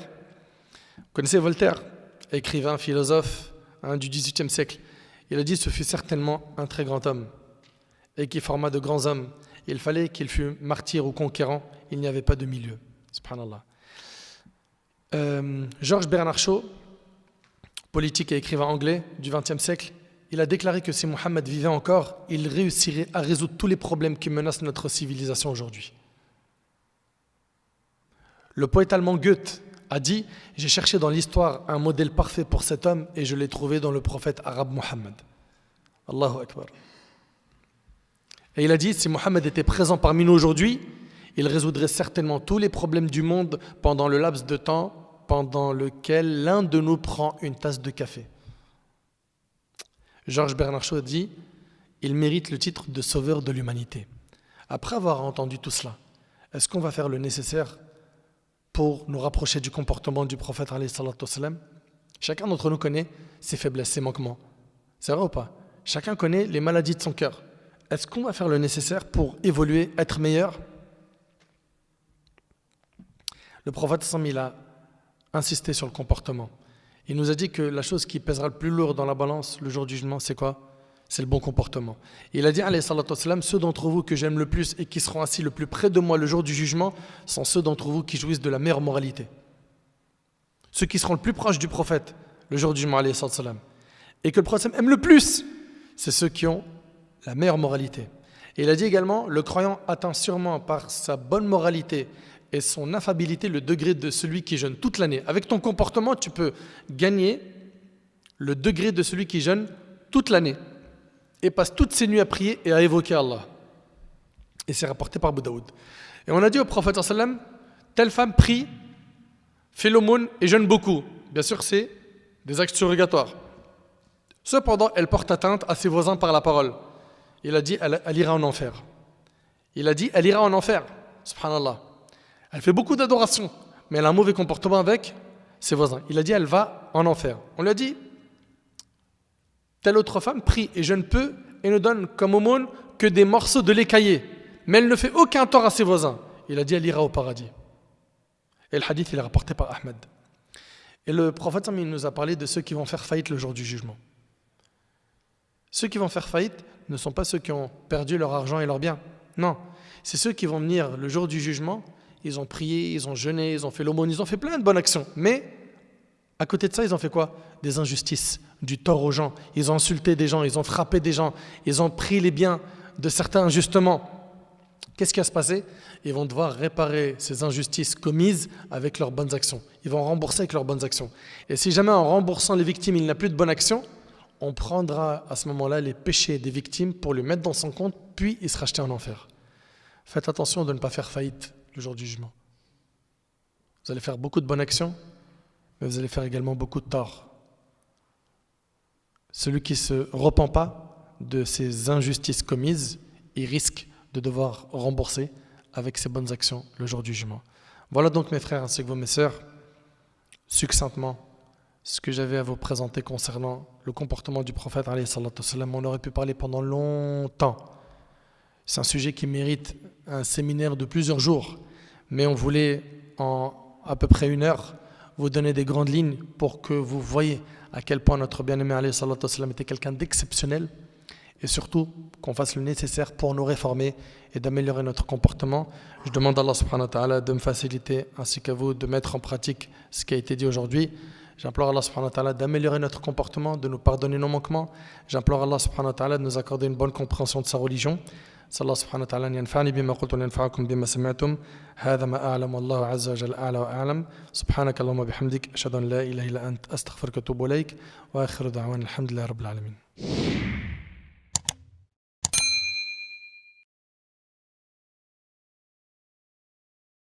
Vous connaissez Voltaire, écrivain, philosophe du XVIIIe siècle. Il a dit, ce fut certainement un très grand homme et qui forma de grands hommes. Il fallait qu'il fût martyr ou conquérant, il n'y avait pas de milieu. Subhanallah. Georges Bernard Shaw, politique et écrivain anglais du XXe siècle, il a déclaré que si Mohammed vivait encore, il réussirait à résoudre tous les problèmes qui menacent notre civilisation aujourd'hui. Le poète allemand Goethe a dit « J'ai cherché dans l'histoire un modèle parfait pour cet homme et je l'ai trouvé dans le prophète arabe Mohammed. » Allahu Akbar. Et il a dit « Si Mohammed était présent parmi nous aujourd'hui, il résoudrait certainement tous les problèmes du monde pendant le laps de temps pendant lequel l'un de nous prend une tasse de café. » Georges Bernard Shaw dit « Il mérite le titre de sauveur de l'humanité. » Après avoir entendu tout cela, est-ce qu'on va faire le nécessaire pour nous rapprocher du comportement du prophète alayhi salatu wassalam? Chacun d'entre nous connaît ses faiblesses, ses manquements. C'est vrai ou pas? Chacun connaît les maladies de son cœur. Est-ce qu'on va faire le nécessaire pour évoluer, être meilleur? Le prophète sallam, il a insisté sur le comportement. Il nous a dit que la chose qui pèsera le plus lourd dans la balance le jour du jugement, c'est quoi? C'est le bon comportement. Il a dit, alayhi salatu wassalam, ceux d'entre vous que j'aime le plus et qui seront assis le plus près de moi le jour du jugement sont ceux d'entre vous qui jouissent de la meilleure moralité. Ceux qui seront le plus proches du prophète le jour du jugement, alayhi salatu wassalam, et que le prophète aime le plus, c'est ceux qui ont la meilleure moralité. Et il a dit également, le croyant atteint sûrement par sa bonne moralité et son affabilité le degré de celui qui jeûne toute l'année. Avec ton comportement, tu peux gagner le degré de celui qui jeûne toute l'année et passe toutes ses nuits à prier et à évoquer Allah. Et c'est rapporté par Abu Daoud. Et on a dit au prophète sallam, telle femme prie, fait l'aumône et jeûne beaucoup. Bien sûr, c'est des actes surrogatoires. Cependant, elle porte atteinte à ses voisins par la parole. Il a dit, elle ira en enfer. Il a dit, elle ira en enfer. Subhanallah. Elle fait beaucoup d'adoration, mais elle a un mauvais comportement avec ses voisins. Il a dit, elle va en enfer. On lui a dit, telle autre femme prie et jeûne peu et ne donne comme aumône que des morceaux de lait caillé, mais elle ne fait aucun tort à ses voisins. Il a dit, elle ira au paradis. Et le hadith, il est rapporté par Ahmed. Et le prophète, il nous a parlé de ceux qui vont faire faillite le jour du jugement. Ceux qui vont faire faillite ne sont pas ceux qui ont perdu leur argent et leurs biens. Non, c'est ceux qui vont venir le jour du jugement. Ils ont prié, ils ont jeûné, ils ont fait l'aumône, ils ont fait plein de bonnes actions. Mais à côté de ça, ils ont fait quoi? Des injustices, du tort aux gens. Ils ont insulté des gens, ils ont frappé des gens, ils ont pris les biens de certains injustements. Qu'est-ce qui va se passer? Ils vont devoir réparer ces injustices commises avec leurs bonnes actions. Ils vont rembourser avec leurs bonnes actions. Et si jamais en remboursant les victimes, il n'a plus de bonnes actions, on prendra à ce moment-là les péchés des victimes pour les mettre dans son compte, puis il sera jeté en enfer. Faites attention de ne pas faire faillite le jour du jugement. Vous allez faire beaucoup de bonnes actions, mais vous allez faire également beaucoup de tort. Celui qui ne se repent pas de ces injustices commises, il risque de devoir rembourser avec ses bonnes actions le jour du jugement. Voilà donc mes frères ainsi que vous mes sœurs, succinctement, ce que j'avais à vous présenter concernant le comportement du prophète alayhi salatu wassalam. On aurait pu parler pendant longtemps. C'est un sujet qui mérite un séminaire de plusieurs jours, mais on voulait en à peu près 1 heure vous donner des grandes lignes pour que vous voyez à quel point notre bien-aimé alayhi salatu wassalam était quelqu'un d'exceptionnel, et surtout qu'on fasse le nécessaire pour nous réformer et d'améliorer notre comportement. Je demande à Allah subhanahu wa ta'ala de me faciliter ainsi qu'à vous de mettre en pratique ce qui a été dit aujourd'hui. J'implore Allah subhanahu wa ta'ala d'améliorer notre comportement, de nous pardonner nos manquements. J'implore Allah subhanahu wa ta'ala de nous accorder une bonne compréhension de sa religion. صلى الله سبحانه وتعالى أن ينفعني بما قلت وينفعكم بما سمعتم. هذا ما أعلم والله عز وجل أعلى وأعلم. سبحانك اللهم وبحمدك أشهد أن لا إله إلا أنت أستغفرك وأتوب إليك وآخر دعوانا الحمد لله رب العالمين.